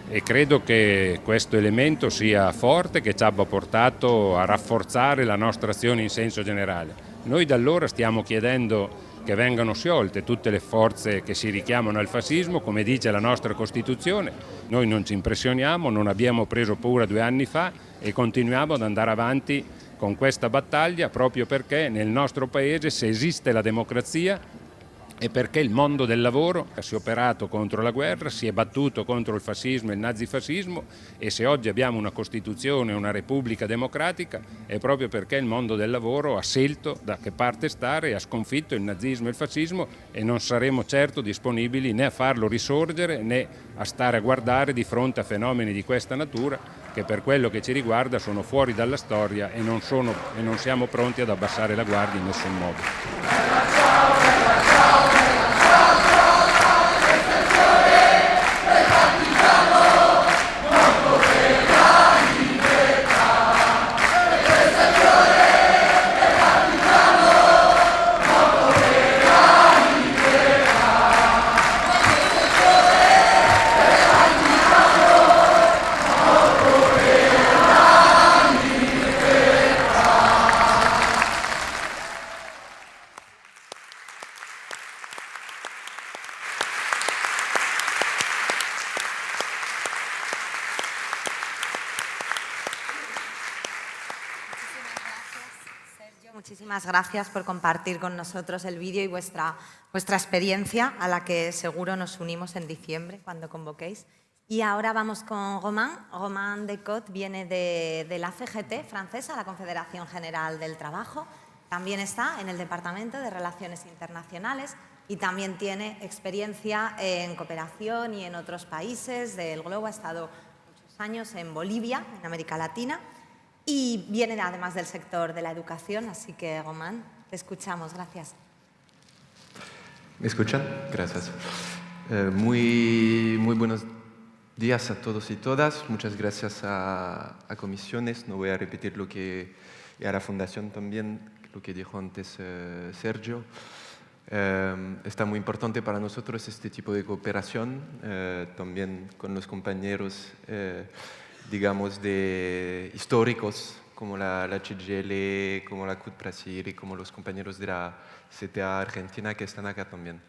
E credo che questo elemento sia forte, che ci abbia portato a rafforzare la nostra azione in senso generale. Noi da allora stiamo chiedendo che vengano sciolte tutte le forze che si richiamano al fascismo, come dice la nostra Costituzione. Noi non ci impressioniamo, non abbiamo preso paura 2 anni fa e continuiamo ad andare avanti con questa battaglia, proprio perché nel nostro Paese, se esiste la democrazia, è perché il mondo del lavoro si è operato contro la guerra, si è battuto contro il fascismo e il nazifascismo, e se oggi abbiamo una Costituzione, una Repubblica democratica, è proprio perché il mondo del lavoro ha scelto da che parte stare e ha sconfitto il nazismo e il fascismo, e non saremo certo disponibili né a farlo risorgere né a stare a guardare di fronte a fenomeni di questa natura che, per quello che ci riguarda, sono fuori dalla storia e non siamo pronti ad abbassare la guardia in nessun modo. muchísimas gracias por compartir con nosotros el vídeo y vuestra experiencia, a la que seguro nos unimos en diciembre cuando convoquéis. Y ahora vamos con Romain. Romain Decot viene de la CGT francesa, la Confederación General del Trabajo. También está en el Departamento de Relaciones Internacionales y también tiene experiencia en cooperación y en otros países del globo. Ha estado muchos años en Bolivia, en América Latina, y viene además del sector de la educación. Así que, Romain, te escuchamos. Gracias. ¿Me escuchan? Gracias. Muy buenos días a todos y todas. Muchas gracias a Comisiones. No voy a repetir lo que, y a la Fundación también, lo que dijo antes Sergio. Está muy importante para nosotros este tipo de cooperación, también con los compañeros, digamos, históricos, como la CGL, como la CUT Brasil y como los compañeros de la CTA Argentina que están acá también.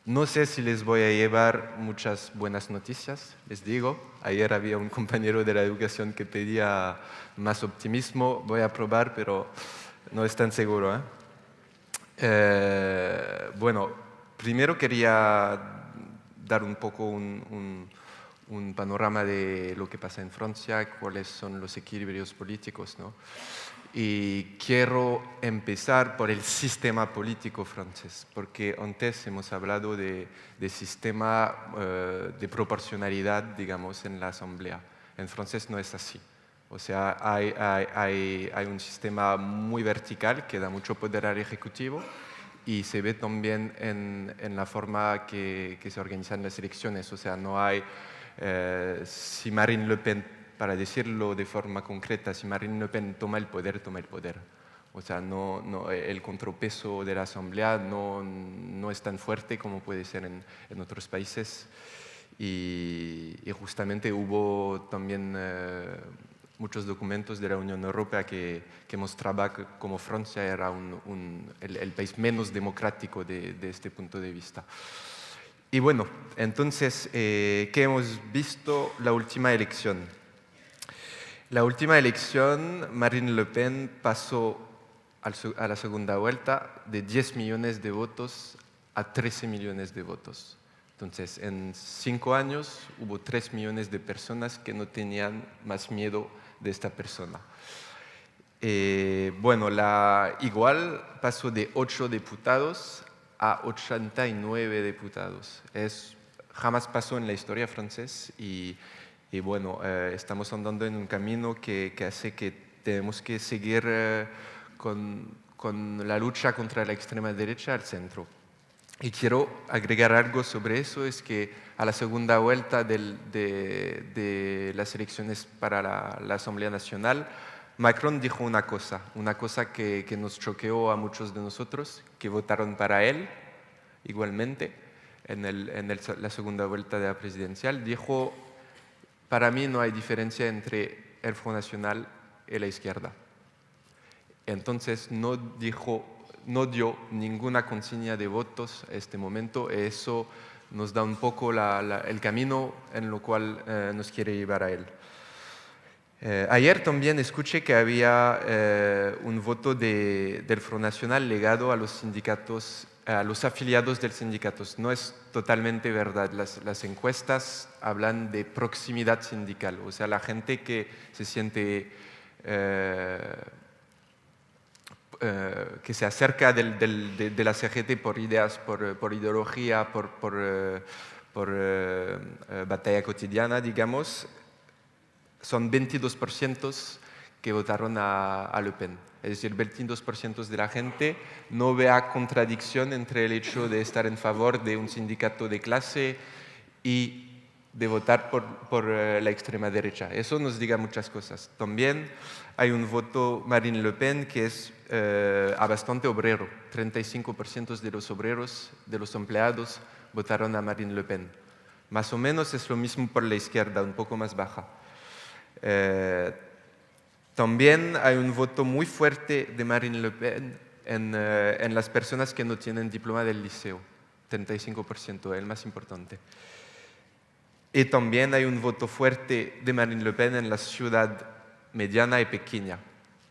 No sé si les voy a llevar muchas buenas noticias, les digo. Ayer había un compañero de la educación que pedía más optimismo. Voy a probar, pero no es tan seguro, Bueno, primero quería dar un poco un panorama de lo que pasa en Francia, cuáles son los equilibrios políticos, ¿no? Y quiero empezar por el sistema político francés, porque antes hemos hablado de sistema de proporcionalidad, digamos, en la Asamblea. En francés no es así. O sea, hay un sistema muy vertical que da mucho poder al Ejecutivo y se ve también en la forma que se organizan las elecciones. O sea, no hay, si Marine Le Pen, para decirlo de forma concreta, si Marine Le Pen toma el poder, toma el poder. O sea, el contrapeso de la Asamblea no es tan fuerte como puede ser en otros países. Y justamente hubo también muchos documentos de la Unión Europea que mostraba cómo Francia era el país menos democrático de este punto de vista. Y bueno, entonces, ¿qué hemos visto la última elección? La última elección, Marine Le Pen pasó a la segunda vuelta de 10 millones de votos a 13 millones de votos. Entonces, en 5 años hubo 3 millones de personas que no tenían más miedo de esta persona. Bueno, igual pasó de 8 diputados a 89 diputados. Jamás pasó en la historia francesa y bueno, estamos andando en un camino que hace que tenemos que seguir con la lucha contra la extrema derecha al centro. Y quiero agregar algo sobre eso, es que a la segunda vuelta de las elecciones para la Asamblea Nacional, Macron dijo una cosa que nos choqueó a muchos de nosotros, que votaron para él igualmente en la segunda vuelta de la presidencial. Dijo: para mí no hay diferencia entre el Front National y la izquierda. Entonces no dio ninguna consigna de votos a este momento. Eso nos da un poco el camino en lo cual nos quiere llevar a él. Ayer también escuché que había un voto del Front National ligado a los sindicatos, a los afiliados del sindicato. No es totalmente verdad. Las encuestas hablan de proximidad sindical, o sea, la gente que se siente, que se acerca de la CGT por ideas, por ideología, por batalla cotidiana, digamos, son 22% que votaron a Le Pen. Es decir, 22% de la gente no vea contradicción entre el hecho de estar en favor de un sindicato de clase y de votar por la extrema derecha. Eso nos diga muchas cosas. También hay un voto Marine Le Pen que es bastante obrero. 35% de los obreros, de los empleados, votaron a Marine Le Pen. Más o menos es lo mismo por la izquierda, un poco más baja. También hay un voto muy fuerte de Marine Le Pen en las personas que no tienen diploma del liceo, 35%, el más importante. Y también hay un voto fuerte de Marine Le Pen en la ciudad mediana y pequeña.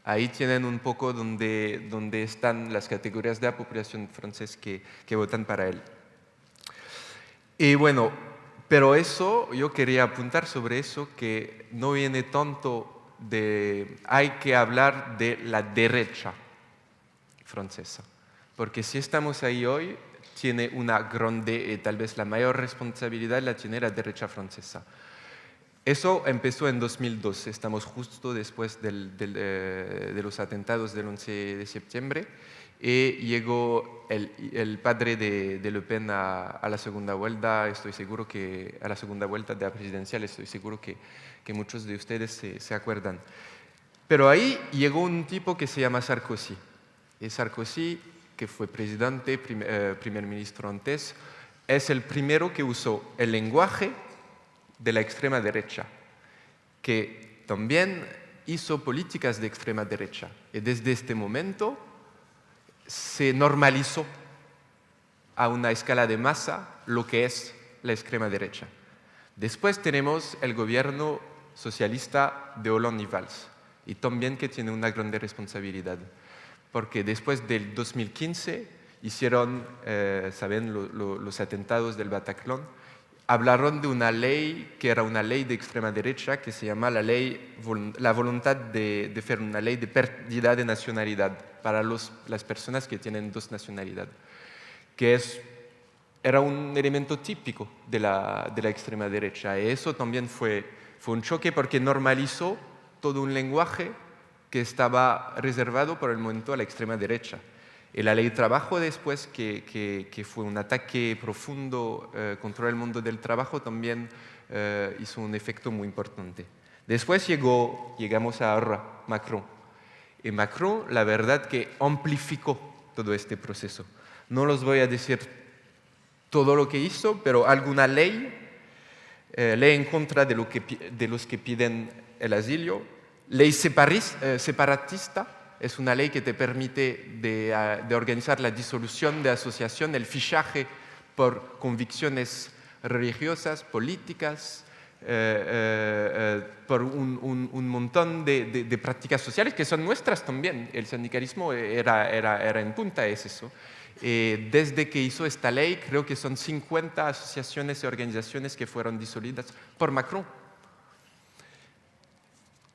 Ahí tienen un poco donde están las categorías de la población francesa que votan para él. Y bueno, pero eso, yo quería apuntar sobre eso, que no viene tanto de... Hay que hablar de la derecha francesa, porque si estamos ahí hoy, tiene una grande, tal vez la mayor responsabilidad la tiene la derecha francesa. Eso empezó en 2012, estamos justo después de los atentados del 11 de septiembre, y llegó el padre de Le Pen a la segunda vuelta, estoy seguro que a la segunda vuelta de la presidencial, estoy seguro que muchos de ustedes se acuerdan. Pero ahí llegó un tipo que se llama Sarkozy. Y Sarkozy, que fue presidente, primer ministro antes, es el primero que usó el lenguaje de la extrema derecha, que también hizo políticas de extrema derecha. Y desde este momento se normalizó a una escala de masa lo que es la extrema derecha. Después tenemos el gobierno socialista de Hollande y Valls, y también que tiene una grande responsabilidad, porque después del 2015 hicieron, saben, los atentados del Bataclan, hablaron de una ley que era una ley de extrema derecha que se llama la voluntad de hacer una ley de pérdida de nacionalidad para las personas que tienen dos nacionalidades, que era un elemento típico de la extrema derecha. Y eso también fue un choque porque normalizó todo un lenguaje que estaba reservado por el momento a la extrema derecha. Y la ley de trabajo después, que fue un ataque profundo contra el mundo del trabajo, también hizo un efecto muy importante. Después llegamos ahora Macron. Y Macron, la verdad que amplificó todo este proceso. No los voy a decir todo lo que hizo, pero alguna ley en contra de los que piden el asilo, ley separatista, es una ley que te permite de organizar la disolución de asociación, el fichaje por convicciones religiosas, políticas, por un montón de prácticas sociales que son nuestras también. El sindicalismo era en punta, es eso. Desde que hizo esta ley, creo que son 50 asociaciones y organizaciones que fueron disolutas por Macron.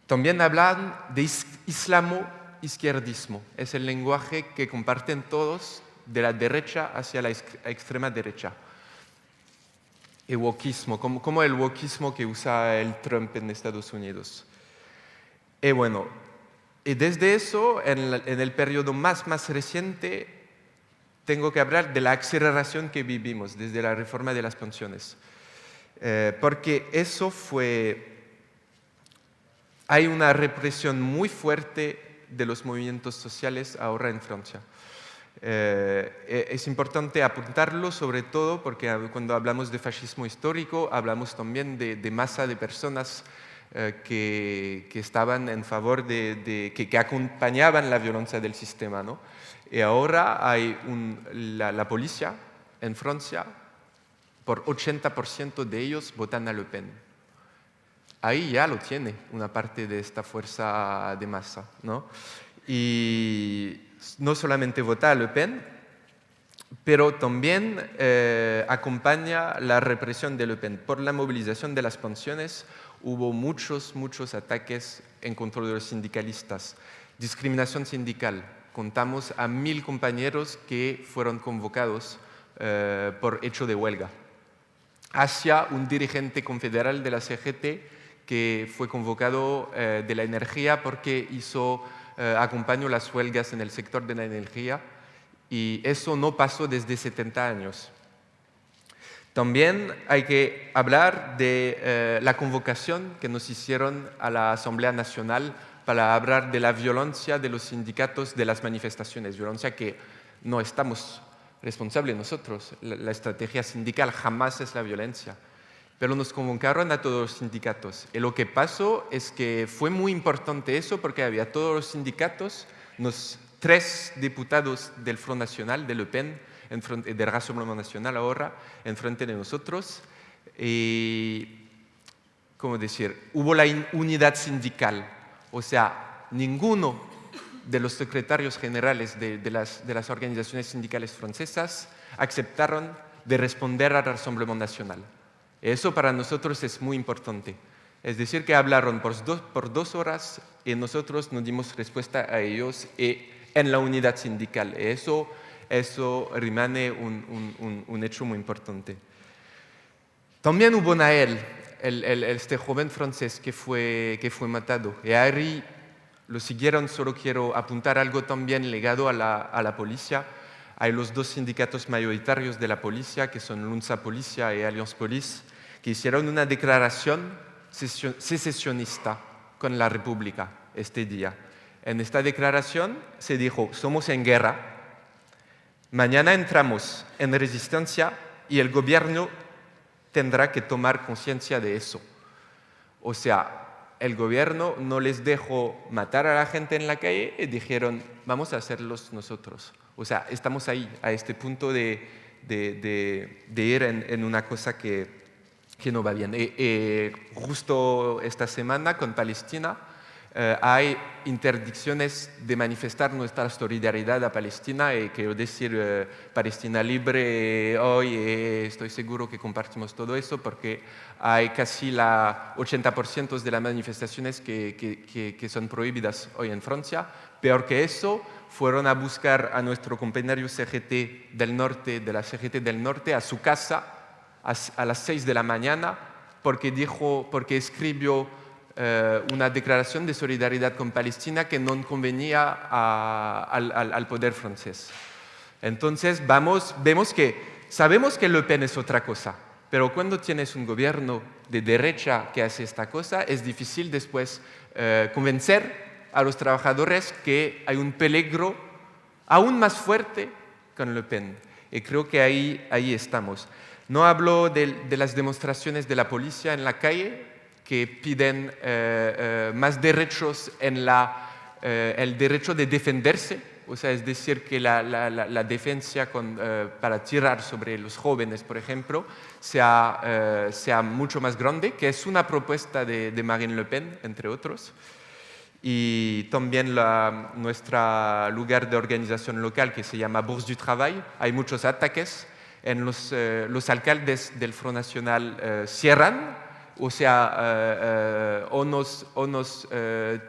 También hablan de islamo-izquierdismo. Es el lenguaje que comparten todos de la derecha hacia la extrema derecha. El wokismo, como el wokismo que usa el Trump en Estados Unidos. Y bueno, y desde eso, en el periodo más reciente, tengo que hablar de la aceleración que vivimos desde la reforma de las pensiones. Porque eso hay una represión muy fuerte de los movimientos sociales ahora en Francia. Es importante apuntarlo, sobre todo porque cuando hablamos de fascismo histórico, hablamos también de masa de personas que estaban en favor que acompañaban la violencia del sistema, ¿no? Y ahora hay la policía en Francia, por 80% de ellos votan a Le Pen. Ahí ya lo tiene una parte de esta fuerza de masa, ¿no? Y no solamente vota a Le Pen, pero también acompaña la represión de Le Pen. Por la movilización de las pensiones hubo muchos ataques en contra de los sindicalistas. Discriminación sindical. Contamos a 1000 compañeros que fueron convocados por hecho de huelga. Hacia un dirigente confederal de la CGT que fue convocado de la energía porque acompañó las huelgas en el sector de la energía, y eso no pasó desde 70 años. También hay que hablar de la convocación que nos hicieron a la Asamblea Nacional para hablar de la violencia de los sindicatos de las manifestaciones, violencia que no estamos responsables nosotros. La estrategia sindical jamás es la violencia. Pero nos convocaron a todos los sindicatos. Y lo que pasó es que fue muy importante eso porque había todos los sindicatos, los 3 diputados del Front Nacional, de Le Pen, del Rassemblement Nacional ahora, enfrente de nosotros. Y, ¿cómo decir? Hubo la unidad sindical. O sea, ninguno de los secretarios generales de las organizaciones sindicales francesas aceptaron de responder al Rassemblement National. Eso para nosotros es muy importante. Es decir, que hablaron por 2 horas y nosotros nos dimos respuesta a ellos en la unidad sindical. Eso remane un hecho muy importante. También hubo Naël, este joven francés que fue matado. Y ahí lo siguieron. Solo quiero apuntar algo también ligado a la policía. Hay los 2 sindicatos mayoritarios de la policía, que son l'UNSA Policia y Alliance Police, que hicieron una declaración secesionista con la República este día. En esta declaración se dijo: somos en guerra, mañana entramos en resistencia y el gobierno tendrá que tomar conciencia de eso. O sea, el gobierno no les dejó matar a la gente en la calle y dijeron: vamos a hacerlos nosotros. O sea, estamos ahí, a este punto de ir en una cosa que no va bien. Justo esta semana con Palestina hay interdicciones de manifestar nuestra solidaridad a Palestina y quiero decir Palestina libre hoy. Estoy seguro que compartimos todo eso porque hay casi el 80% de las manifestaciones que son prohibidas hoy en Francia. Peor que eso, fueron a buscar a nuestro compañero CGT del norte, de la CGT del norte, a su casa a las 6 de la mañana porque escribió una declaración de solidaridad con Palestina que no convenía al poder francés. Entonces sabemos que Le Pen es otra cosa, pero cuando tienes un gobierno de derecha que hace esta cosa, es difícil después convencer a los trabajadores que hay un peligro aún más fuerte con Le Pen. Y creo que ahí estamos. No hablo de las demostraciones de la policía en la calle que piden más derechos en el derecho de defenderse, o sea, es decir, que la defensa para tirar sobre los jóvenes, por ejemplo, sea mucho más grande, que es una propuesta de Marine Le Pen, entre otros. Y también nuestro lugar de organización local, que se llama Bourse du Travail, hay muchos ataques. Los alcaldes del Front Nacional cierran, o sea, o nos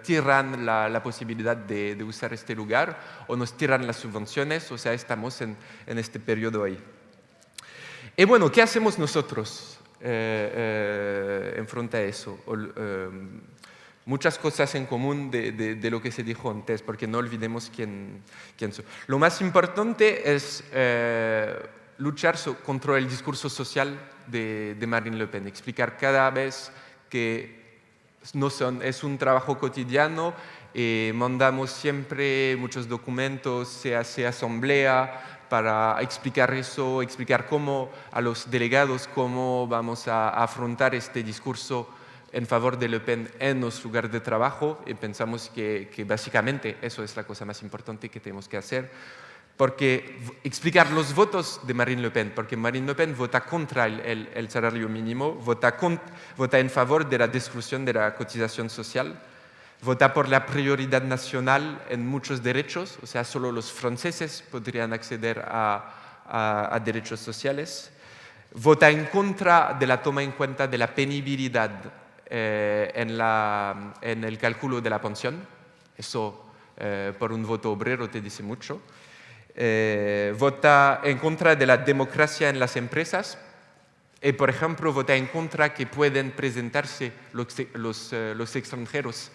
tiran la posibilidad de usar este lugar, o nos tiran las subvenciones, o sea, estamos en este periodo ahí. Y bueno, ¿qué hacemos nosotros en frente a eso? Muchas cosas en común de lo que se dijo antes, porque no olvidemos quién son. Lo más importante es luchar contra el discurso social de Marine Le Pen, explicar cada vez que es un trabajo cotidiano, mandamos siempre muchos documentos, se hace asamblea para explicar eso, explicar cómo a los delegados cómo vamos a afrontar este discurso en favor de Le Pen en los lugares de trabajo, y pensamos que básicamente eso es la cosa más importante que tenemos que hacer, porque explicar los votos de Marine Le Pen, porque Marine Le Pen vota contra el salario mínimo, vota en favor de la destrucción de la cotización social, vota por la prioridad nacional en muchos derechos, o sea, solo los franceses podrían acceder a derechos sociales, vota en contra de la toma en cuenta de la penibilidad en el cálculo de la pensión. Eso por un voto obrero te dice mucho. Vota en contra de la democracia en las empresas y, por ejemplo, vota en contra que pueden presentarse los extranjeros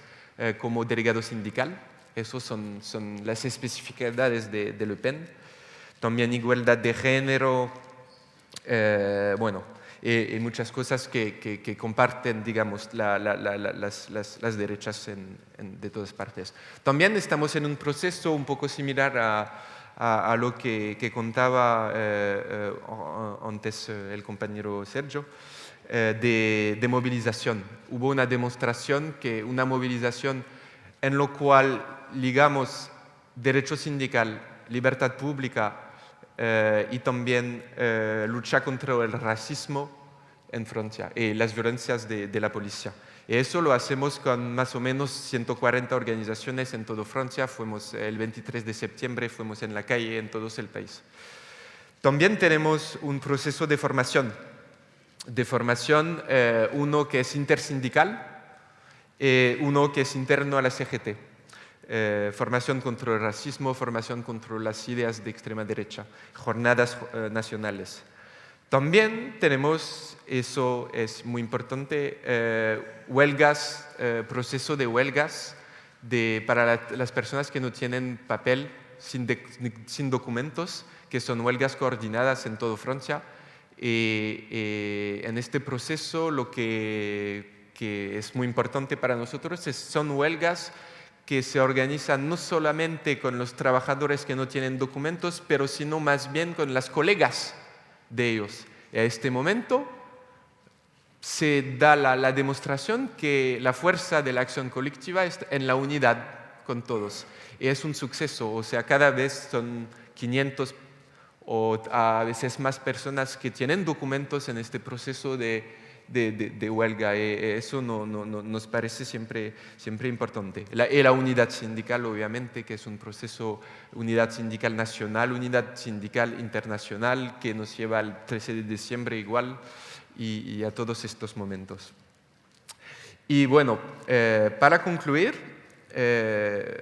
como delegado sindical. Esas son las especificidades de Le Pen. También igualdad de género, y muchas cosas que comparten, digamos, las derechas de todas partes. También estamos en un proceso un poco similar a lo que contaba antes el compañero Sergio, de movilización. Hubo una demostración, una movilización en la cual ligamos derecho sindical, libertad pública, y también lucha contra el racismo en Francia, las violencias de la policía. Y eso lo hacemos con más o menos 140 organizaciones en toda Francia. Fuimos el 23 de septiembre, fuimos en la calle en todo el país. También tenemos un proceso de formación, uno que es intersindical, uno que es interno a la CGT. Formación contra el racismo, formación contra las ideas de extrema derecha, jornadas nacionales. También tenemos, eso es muy importante, huelgas, proceso de huelgas para las personas que no tienen papel, sin documentos, que son huelgas coordinadas en toda Francia. En este proceso lo que es muy importante para nosotros son huelgas que se organizan no solamente con los trabajadores que no tienen documentos, pero sino más bien con las colegas de ellos. Y a este momento se da la demostración que la fuerza de la acción colectiva está en la unidad con todos. Y es un suceso, o sea, cada vez son 500 o a veces más personas que tienen documentos en este proceso de huelga. Eso nos parece siempre importante. Y la unidad sindical, obviamente, que es un proceso, unidad sindical nacional, unidad sindical internacional, que nos lleva al 13 de diciembre igual y a todos estos momentos. Y bueno, para concluir,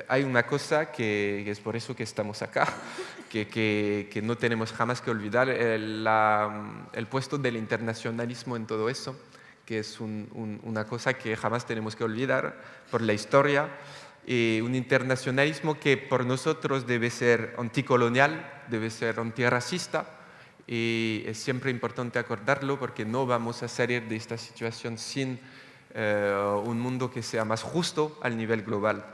hay una cosa que es por eso que estamos acá, que no tenemos jamás que olvidar, el puesto del internacionalismo en todo eso, que es una cosa que jamás tenemos que olvidar por la historia, y un internacionalismo que por nosotros debe ser anticolonial, debe ser antirracista, y es siempre importante acordarlo porque no vamos a salir de esta situación sin un mundo que sea más justo al nivel global.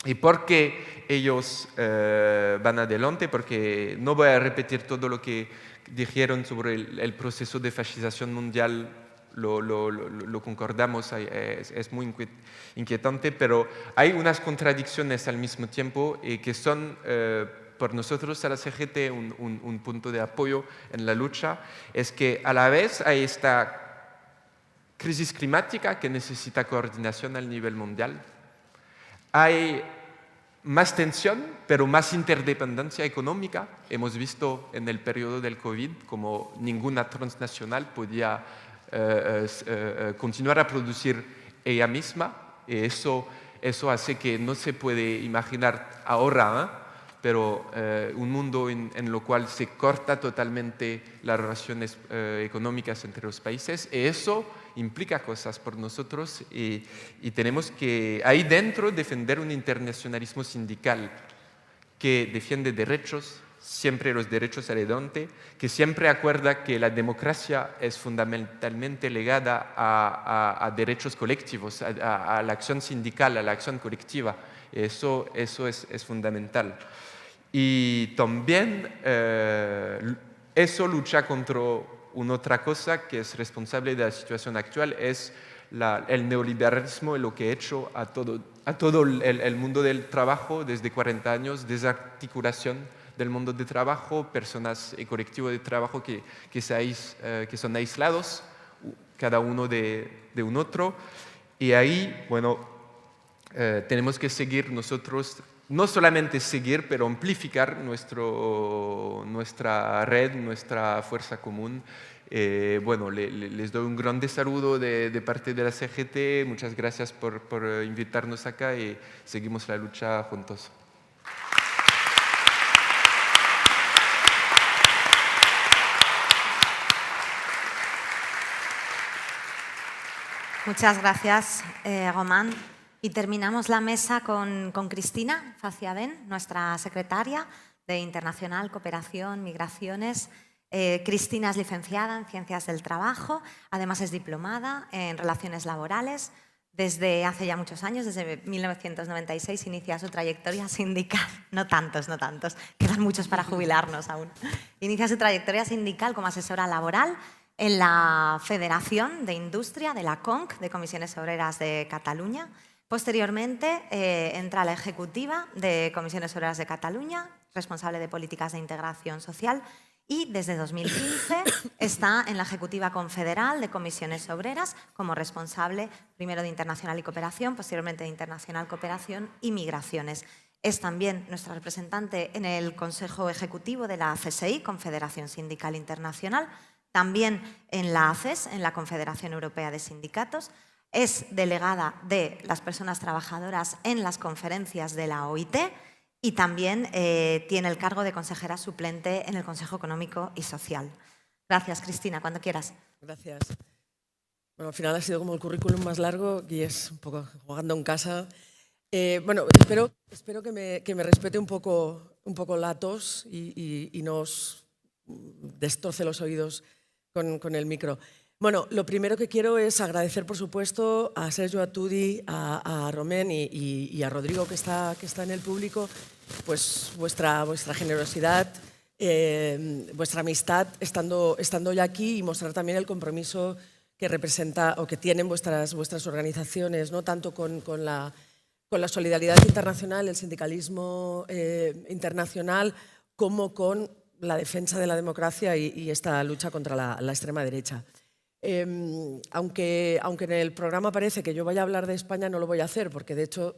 ¿Y por qué ellos van adelante? Porque no voy a repetir todo lo que dijeron sobre el proceso de fascización mundial, lo concordamos, es muy inquietante, pero hay unas contradicciones al mismo tiempo que son por nosotros a la CGT un punto de apoyo en la lucha. Es que a la vez hay esta crisis climática que necesita coordinación al nivel mundial. Hay más tensión, pero más interdependencia económica. Hemos visto en el periodo del COVID como ninguna transnacional podía continuar a producir ella misma. Eso hace que no se puede imaginar ahora, pero un mundo en lo cual se corta totalmente las relaciones económicas entre los países. Y eso implica cosas por nosotros y tenemos que ahí dentro defender un internacionalismo sindical que defiende derechos, siempre los derechos adelante, que siempre acuerda que la democracia es fundamentalmente ligada a derechos colectivos, a la acción sindical, a la acción colectiva. Eso es fundamental. Y también eso lucha contra una otra cosa que es responsable de la situación actual, es el neoliberalismo y lo que ha hecho a todo el mundo del trabajo desde 40 años, desarticulación del mundo de trabajo, personas y colectivos de trabajo que son aislados, cada uno de un otro. Y ahí, bueno, tenemos que seguir nosotros, no solamente seguir, pero amplificar nuestra red, nuestra fuerza común. Bueno, les doy un grande saludo de parte de la CGT. Muchas gracias por invitarnos acá y seguimos la lucha juntos. Muchas gracias, Román. Y terminamos la mesa con Cristina Faciaben, nuestra secretaria de Internacional, Cooperación, Migraciones. Cristina es licenciada en Ciencias del Trabajo, además es diplomada en Relaciones Laborales. Desde hace ya muchos años, desde 1996, inicia su trayectoria sindical. No tantos, quedan muchos para jubilarnos aún. Inicia su trayectoria sindical como asesora laboral en la Federación de Industria de la CONC, de Comisiones Obreras de Cataluña. Posteriormente entra a la ejecutiva de Comisiones Obreras de Cataluña, responsable de políticas de integración social, y desde 2015 está en la Ejecutiva Confederal de Comisiones Obreras como responsable primero de Internacional y Cooperación, posteriormente de Internacional, Cooperación y Migraciones. Es también nuestra representante en el Consejo Ejecutivo de la CSI, Confederación Sindical Internacional, también en la ACES, en la Confederación Europea de Sindicatos. Es delegada de las personas trabajadoras en las conferencias de la OIT y también tiene el cargo de consejera suplente en el Consejo Económico y Social. Gracias, Cristina, cuando quieras. Gracias. Bueno, al final ha sido como el currículum más largo y es un poco jugando en casa. Bueno, espero que me respete un poco la tos y no os destroce los oídos con el micro. Bueno, lo primero que quiero es agradecer, por supuesto, a Sergio, a Tudi, a Romén y a Rodrigo, que está en el público, pues vuestra generosidad, vuestra amistad estando ya aquí, y mostrar también el compromiso que representa o que tienen vuestras organizaciones, ¿no? Tanto con la solidaridad internacional, el sindicalismo internacional, como con la defensa de la democracia y esta lucha contra la extrema derecha. Aunque en el programa parece que yo vaya a hablar de España, no lo voy a hacer, porque de hecho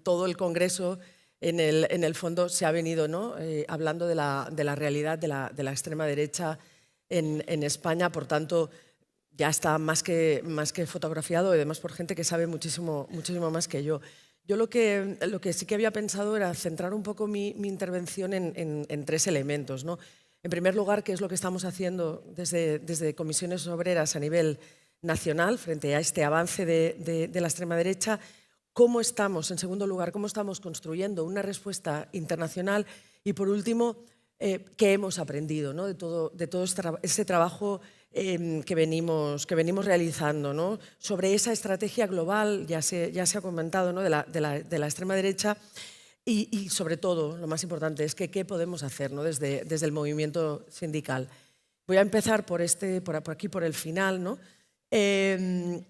todo el Congreso en el fondo se ha venido, ¿no? Hablando de la realidad de la extrema derecha en España. Por tanto, ya está más que fotografiado, y además por gente que sabe muchísimo más que yo. Yo lo que sí que había pensado era centrar un poco mi intervención en tres elementos, ¿no? En primer lugar, qué es lo que estamos haciendo desde Comisiones Obreras a nivel nacional frente a este avance de la extrema derecha. ¿Cómo estamos, en segundo lugar, cómo estamos construyendo una respuesta internacional? Y por último, ¿qué hemos aprendido, ¿no? de todo ese trabajo que venimos realizando, ¿no? Sobre esa estrategia global, ya se ha comentado, ¿no? de la extrema derecha. Y sobre todo, lo más importante es que qué podemos hacer, ¿no? desde el movimiento sindical. Voy a empezar por aquí, por el final, ¿no? Desde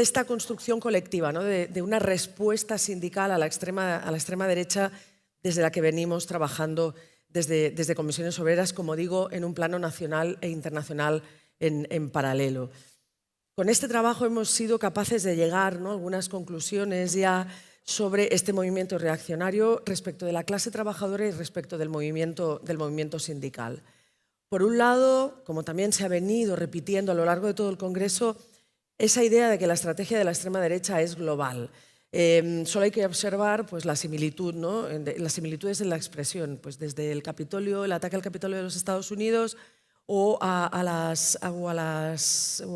esta construcción colectiva, ¿no? de una respuesta sindical a la extrema derecha, desde la que venimos trabajando desde Comisiones Obreras, como digo, en un plano nacional e internacional en paralelo. Con este trabajo hemos sido capaces de llegar, ¿no? a algunas conclusiones ya sobre este movimiento reaccionario respecto de la clase trabajadora y respecto del movimiento sindical. Por un lado, como también se ha venido repitiendo a lo largo de todo el Congreso, esa idea de que la estrategia de la extrema derecha es global. Solo hay que observar pues, la similitud, ¿no? Las similitudes en la expresión, pues, desde el Capitolio, el ataque al Capitolio de los Estados Unidos o a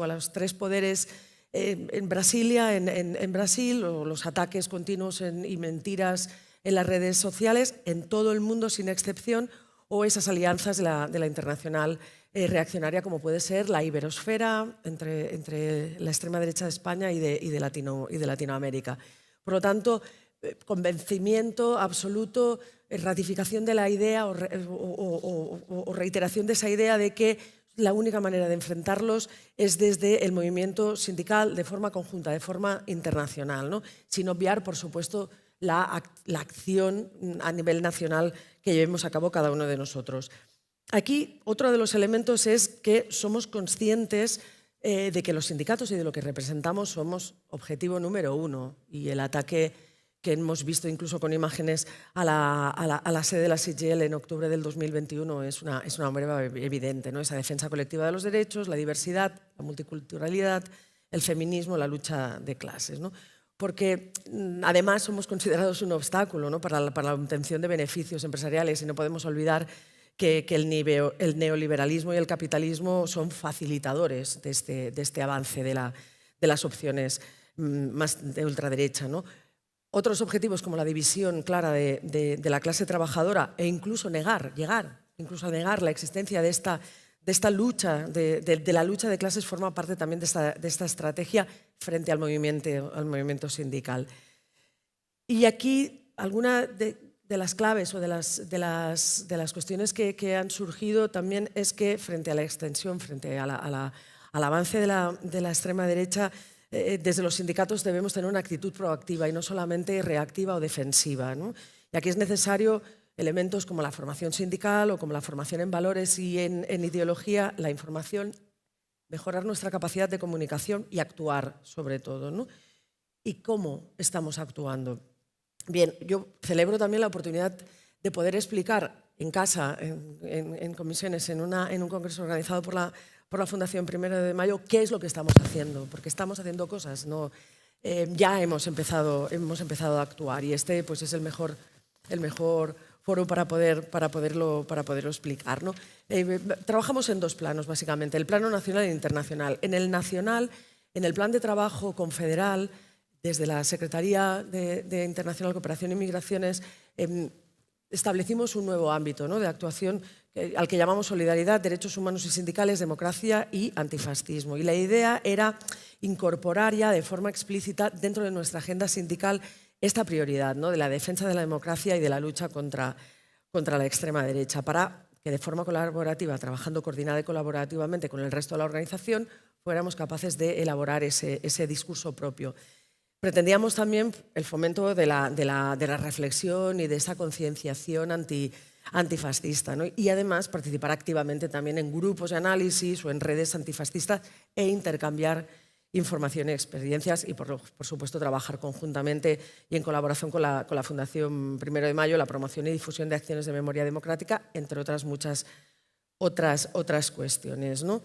los tres poderes en Brasilia, en Brasil, o los ataques continuos y mentiras en las redes sociales, en todo el mundo sin excepción, o esas alianzas de la internacional reaccionaria, como puede ser la iberosfera entre la extrema derecha de España y de Latinoamérica. Por lo tanto, convencimiento absoluto, ratificación de la idea o reiteración de esa idea de que la única manera de enfrentarlos es desde el movimiento sindical de forma conjunta, de forma internacional, ¿no? Sin obviar, por supuesto, la acción a nivel nacional que llevemos a cabo cada uno de nosotros. Aquí, otro de los elementos es que somos conscientes de que los sindicatos y de lo que representamos somos objetivo número uno, y el ataque que hemos visto incluso con imágenes a la sede de la CGL en octubre del 2021 es una prueba evidente, ¿no? Esa defensa colectiva de los derechos, la diversidad, la multiculturalidad, el feminismo, la lucha de clases, ¿no? Porque además somos considerados un obstáculo, ¿no? para la obtención de beneficios empresariales, y no podemos olvidar que el neoliberalismo y el capitalismo son facilitadores de este avance de las opciones más de ultraderecha, ¿no? Otros objetivos, como la división clara de la clase trabajadora, e incluso llegar a negar la existencia de esta lucha, de la lucha de clases, forma parte también de esta estrategia frente al movimiento sindical. Y aquí alguna de las claves o de las cuestiones que han surgido también es que frente a la extensión, frente al avance de la extrema derecha, desde los sindicatos debemos tener una actitud proactiva y no solamente reactiva o defensiva, ¿no? Y aquí es necesario elementos como la formación sindical o como la formación en valores y en ideología, la información, mejorar nuestra capacidad de comunicación y actuar sobre todo, ¿no? ¿Y cómo estamos actuando? Bien, yo celebro también la oportunidad de poder explicar en casa, en comisiones, en un congreso organizado por la Fundación 1 de Mayo, qué es lo que estamos haciendo, porque estamos haciendo cosas, ¿no? Ya hemos empezado a actuar y este pues, es el mejor foro para poderlo explicar, ¿no? Trabajamos en 2 planos, básicamente, el plano nacional e internacional. En el nacional, en el plan de trabajo confederal, desde la Secretaría de Internacional Cooperación y Migraciones, establecimos un nuevo ámbito, ¿no?, de actuación al que llamamos solidaridad, derechos humanos y sindicales, democracia y antifascismo. Y la idea era incorporar ya de forma explícita dentro de nuestra agenda sindical esta prioridad, ¿no?, de la defensa de la democracia y de la lucha contra la extrema derecha, para que de forma colaborativa, trabajando coordinada y colaborativamente con el resto de la organización, fuéramos capaces de elaborar ese discurso propio. Pretendíamos también el fomento de la reflexión y de esa concienciación antifascista, ¿no? Y además participar activamente también en grupos de análisis o en redes antifascistas e intercambiar información y experiencias y, por supuesto, trabajar conjuntamente y en colaboración con la Fundación 1 de Mayo, la promoción y difusión de acciones de memoria democrática, entre otras muchas otras cuestiones, ¿no?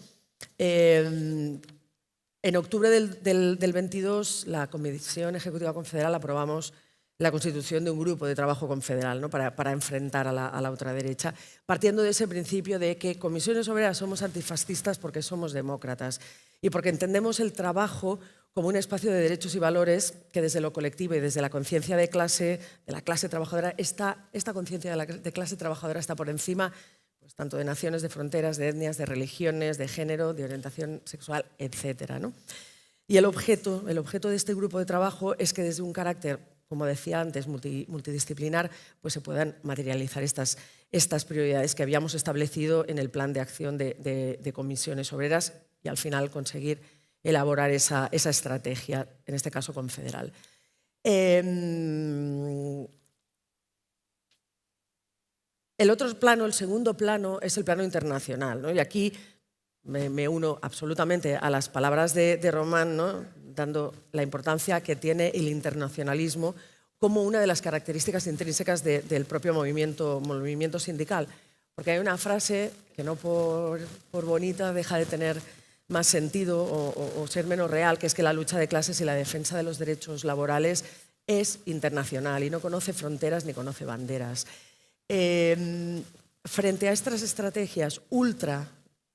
En octubre del 22, la Comisión Ejecutiva Confederal aprobamos la constitución de un grupo de trabajo confederal, ¿no?, para enfrentar a la ultraderecha, partiendo de ese principio de que Comisiones Obreras somos antifascistas porque somos demócratas y porque entendemos el trabajo como un espacio de derechos y valores que desde lo colectivo y desde la conciencia de la clase trabajadora, esta conciencia de clase trabajadora está por encima pues, tanto de naciones, de fronteras, de etnias, de religiones, de género, de orientación sexual, etc., ¿no? Y el objeto de este grupo de trabajo es que desde un carácter, como decía antes, multidisciplinar, pues se puedan materializar estas prioridades que habíamos establecido en el plan de acción de Comisiones Obreras y al final conseguir elaborar esa estrategia, en este caso confederal. El otro plano, el segundo plano, es el plano internacional, ¿no? Y aquí me uno absolutamente a las palabras de Román, ¿no?, dando la importancia que tiene el internacionalismo como una de las características intrínsecas del propio movimiento sindical. Porque hay una frase que no por bonita deja de tener más sentido o ser menos real, que es que la lucha de clases y la defensa de los derechos laborales es internacional y no conoce fronteras ni conoce banderas. Frente a estas estrategias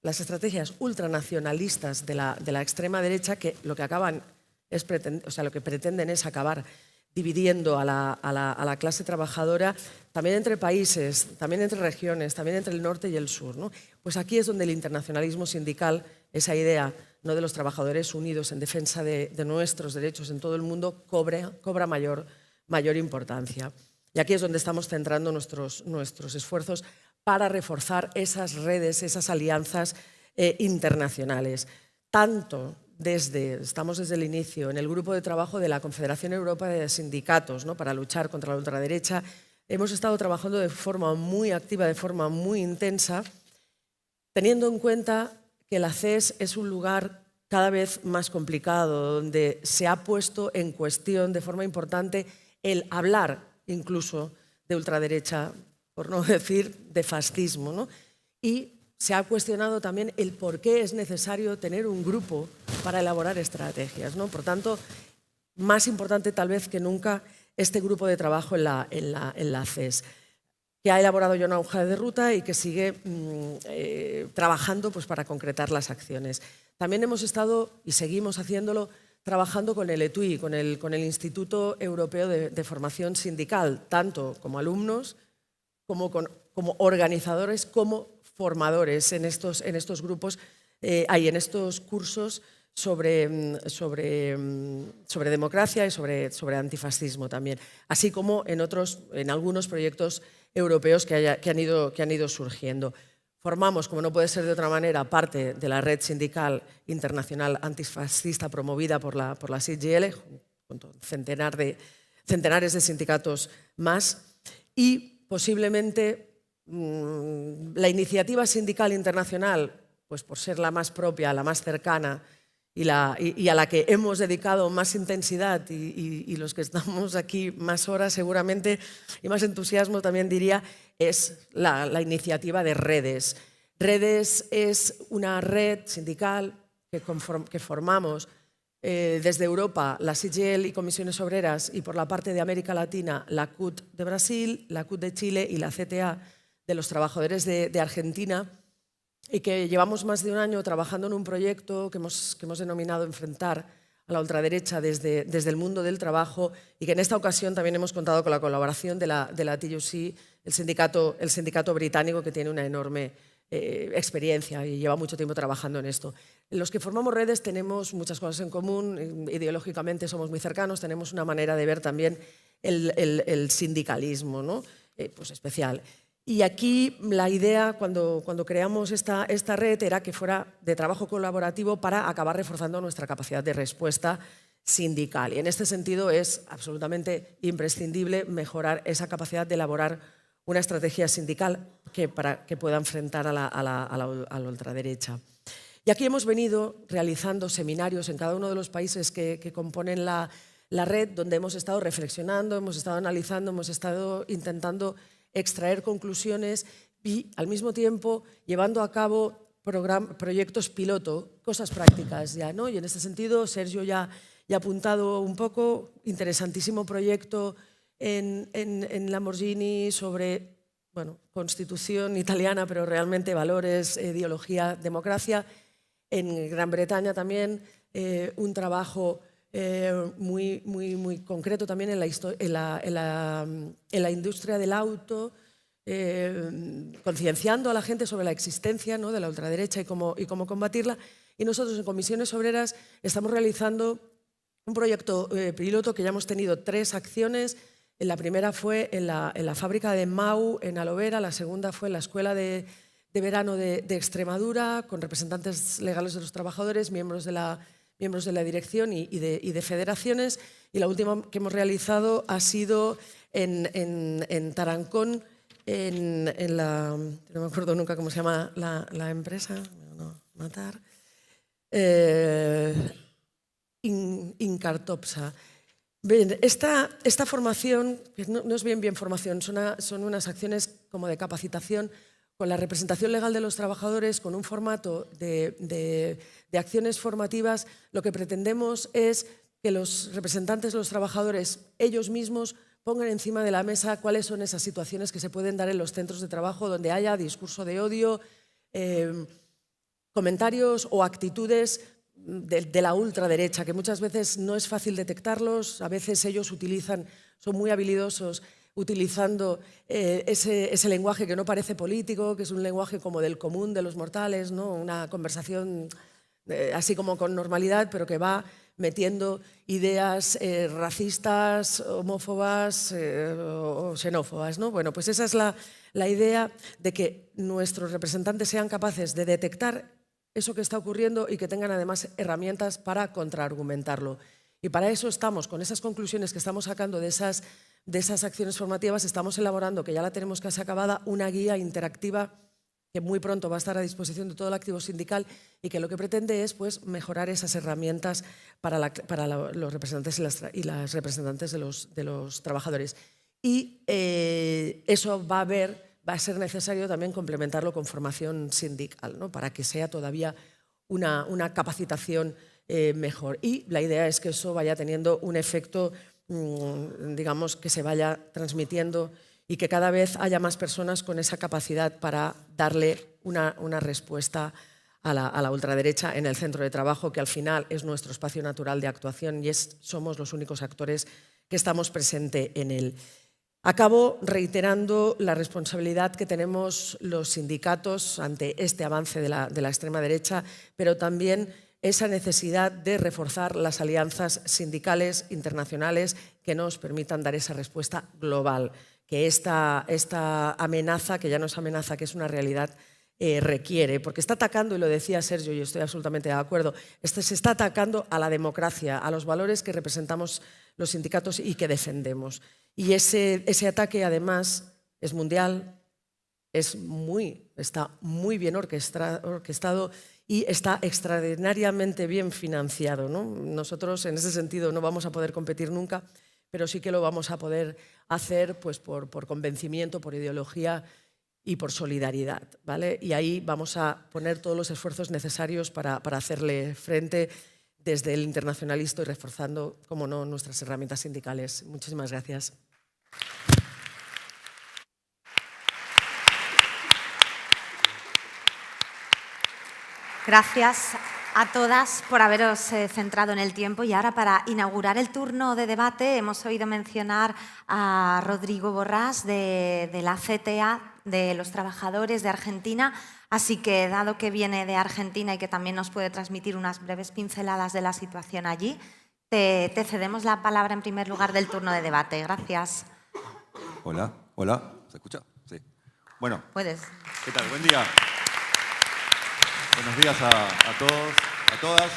las estrategias ultranacionalistas de la extrema derecha, que lo que pretenden es acabar dividiendo a la clase trabajadora, también entre países, también entre regiones, también entre el norte y el sur, ¿no? Pues aquí es donde el internacionalismo sindical, esa idea, ¿no?, de los trabajadores unidos en defensa de nuestros derechos en todo el mundo, cobra mayor importancia. Y aquí es donde estamos centrando nuestros esfuerzos para reforzar esas redes, esas alianzas internacionales. Estamos desde el inicio en el grupo de trabajo de la Confederación Europea de Sindicatos, ¿no?, para luchar contra la ultraderecha. Hemos estado trabajando de forma muy activa, de forma muy intensa, teniendo en cuenta que la CES es un lugar cada vez más complicado, donde se ha puesto en cuestión de forma importante el hablar incluso de ultraderecha, por no decir de fascismo, ¿no? Y se ha cuestionado también el por qué es necesario tener un grupo para elaborar estrategias, ¿no? Por tanto, más importante tal vez que nunca este grupo de trabajo en la CES, que ha elaborado ya una hoja de ruta y que sigue trabajando pues, para concretar las acciones. También hemos estado, y seguimos haciéndolo, trabajando con el ETUI, con el Instituto Europeo de Formación Sindical, tanto como alumnos, como organizadores, como formadores en estos grupos, en estos cursos sobre democracia y sobre antifascismo también, así como en algunos proyectos europeos que han ido surgiendo. Formamos, como no puede ser de otra manera, parte de la red sindical internacional antifascista promovida por la CGL, junto a centenares de sindicatos más, y posiblemente la iniciativa sindical internacional, pues por ser la más propia, la más cercana y a la que hemos dedicado más intensidad y los que estamos aquí más horas seguramente y más entusiasmo también diría, es la iniciativa de Redes. Redes es una red sindical que formamos desde Europa, la CGL y Comisiones Obreras, y por la parte de América Latina, la CUT de Brasil, la CUT de Chile y la CTA de los trabajadores de Argentina, y que llevamos más de un año trabajando en un proyecto que hemos denominado Enfrentar a la ultraderecha desde el mundo del trabajo, y que en esta ocasión también hemos contado con la colaboración de la TUC, el sindicato británico, que tiene una enorme experiencia y lleva mucho tiempo trabajando en esto. Los que formamos Redes tenemos muchas cosas en común, ideológicamente somos muy cercanos, tenemos una manera de ver también el sindicalismo, ¿no? Pues especial. Y aquí la idea, cuando creamos esta red, era que fuera de trabajo colaborativo para acabar reforzando nuestra capacidad de respuesta sindical. Y en este sentido es absolutamente imprescindible mejorar esa capacidad de elaborar una estrategia sindical para que pueda enfrentar a la ultraderecha. Y aquí hemos venido realizando seminarios en cada uno de los países que componen la red, donde hemos estado reflexionando, hemos estado analizando, hemos estado intentando extraer conclusiones y, al mismo tiempo, llevando a cabo proyectos piloto, cosas prácticas ya, ¿no? Y en este sentido, Sergio ya ha apuntado un poco, interesantísimo proyecto en Lamborghini sobre, bueno, constitución italiana, pero realmente valores, ideología, democracia. En Gran Bretaña también un trabajo muy concreto también en la industria del auto, concienciando a la gente sobre la existencia, ¿no?, de la ultraderecha y cómo combatirla. Y nosotros en Comisiones Obreras estamos realizando un proyecto piloto que ya hemos tenido 3 acciones. La primera fue en la fábrica de Mau, en Alovera. La segunda fue en la Escuela de Verano de Extremadura, con representantes legales de los trabajadores, miembros de la dirección y de federaciones. Y la última que hemos realizado ha sido en Tarancón, no me acuerdo nunca cómo se llama la empresa, me van a matar, Incartopsa. Bien, esta formación, que no es bien formación, son unas acciones como de capacitación con la representación legal de los trabajadores, con un formato de acciones formativas. Lo que pretendemos es que los representantes de los trabajadores ellos mismos pongan encima de la mesa cuáles son esas situaciones que se pueden dar en los centros de trabajo donde haya discurso de odio, comentarios o actitudes de la ultraderecha, que muchas veces no es fácil detectarlos. A veces ellos son muy habilidosos utilizando ese lenguaje que no parece político, que es un lenguaje como del común de los mortales, ¿no? Una conversación así como con normalidad, pero que va metiendo ideas racistas, homófobas o xenófobas, ¿no? Bueno, pues esa es la idea de que nuestros representantes sean capaces de detectar eso que está ocurriendo y que tengan además herramientas para contraargumentarlo. Y para eso estamos, con esas conclusiones que estamos sacando de esas acciones formativas, estamos elaborando, que ya la tenemos casi acabada, una guía interactiva que muy pronto va a estar a disposición de todo el activo sindical y que lo que pretende es, pues, mejorar esas herramientas para los representantes y las representantes de los trabajadores. Y eso va a ser necesario también complementarlo con formación sindical, ¿no?, para que sea todavía una capacitación mejor. Y la idea es que eso vaya teniendo un efecto, digamos, que se vaya transmitiendo y que cada vez haya más personas con esa capacidad para darle una respuesta a la ultraderecha en el centro de trabajo, que al final es nuestro espacio natural de actuación y somos los únicos actores que estamos presentes en él. Acabo reiterando la responsabilidad que tenemos los sindicatos ante este avance de la extrema derecha, pero también esa necesidad de reforzar las alianzas sindicales internacionales que nos permitan dar esa respuesta global, que esta amenaza, que ya no es amenaza, que es una realidad, requiere, porque está atacando, y lo decía Sergio y estoy absolutamente de acuerdo, se está atacando a la democracia, a los valores que representamos los sindicatos y que defendemos. Y ese ataque, además, es mundial, está muy bien orquestado y está extraordinariamente bien financiado, ¿no? Nosotros en ese sentido no vamos a poder competir nunca, pero sí que lo vamos a poder hacer pues, por convencimiento, por ideología y por solidaridad, ¿vale? Y ahí vamos a poner todos los esfuerzos necesarios para hacerle frente desde el internacionalista y reforzando, como no, nuestras herramientas sindicales. Muchísimas gracias. Gracias a todas por haberos centrado en el tiempo. Y ahora, para inaugurar el turno de debate, hemos oído mencionar a Rodrigo Borrás de la CTA, de los trabajadores de Argentina. Así que, dado que viene de Argentina y que también nos puede transmitir unas breves pinceladas de la situación allí, te cedemos la palabra en primer lugar del turno de debate. Gracias. Hola, hola, ¿se escucha? Sí. Bueno, Puedes. ¿qué tal? Buen día. Buenos días a todos, a todas.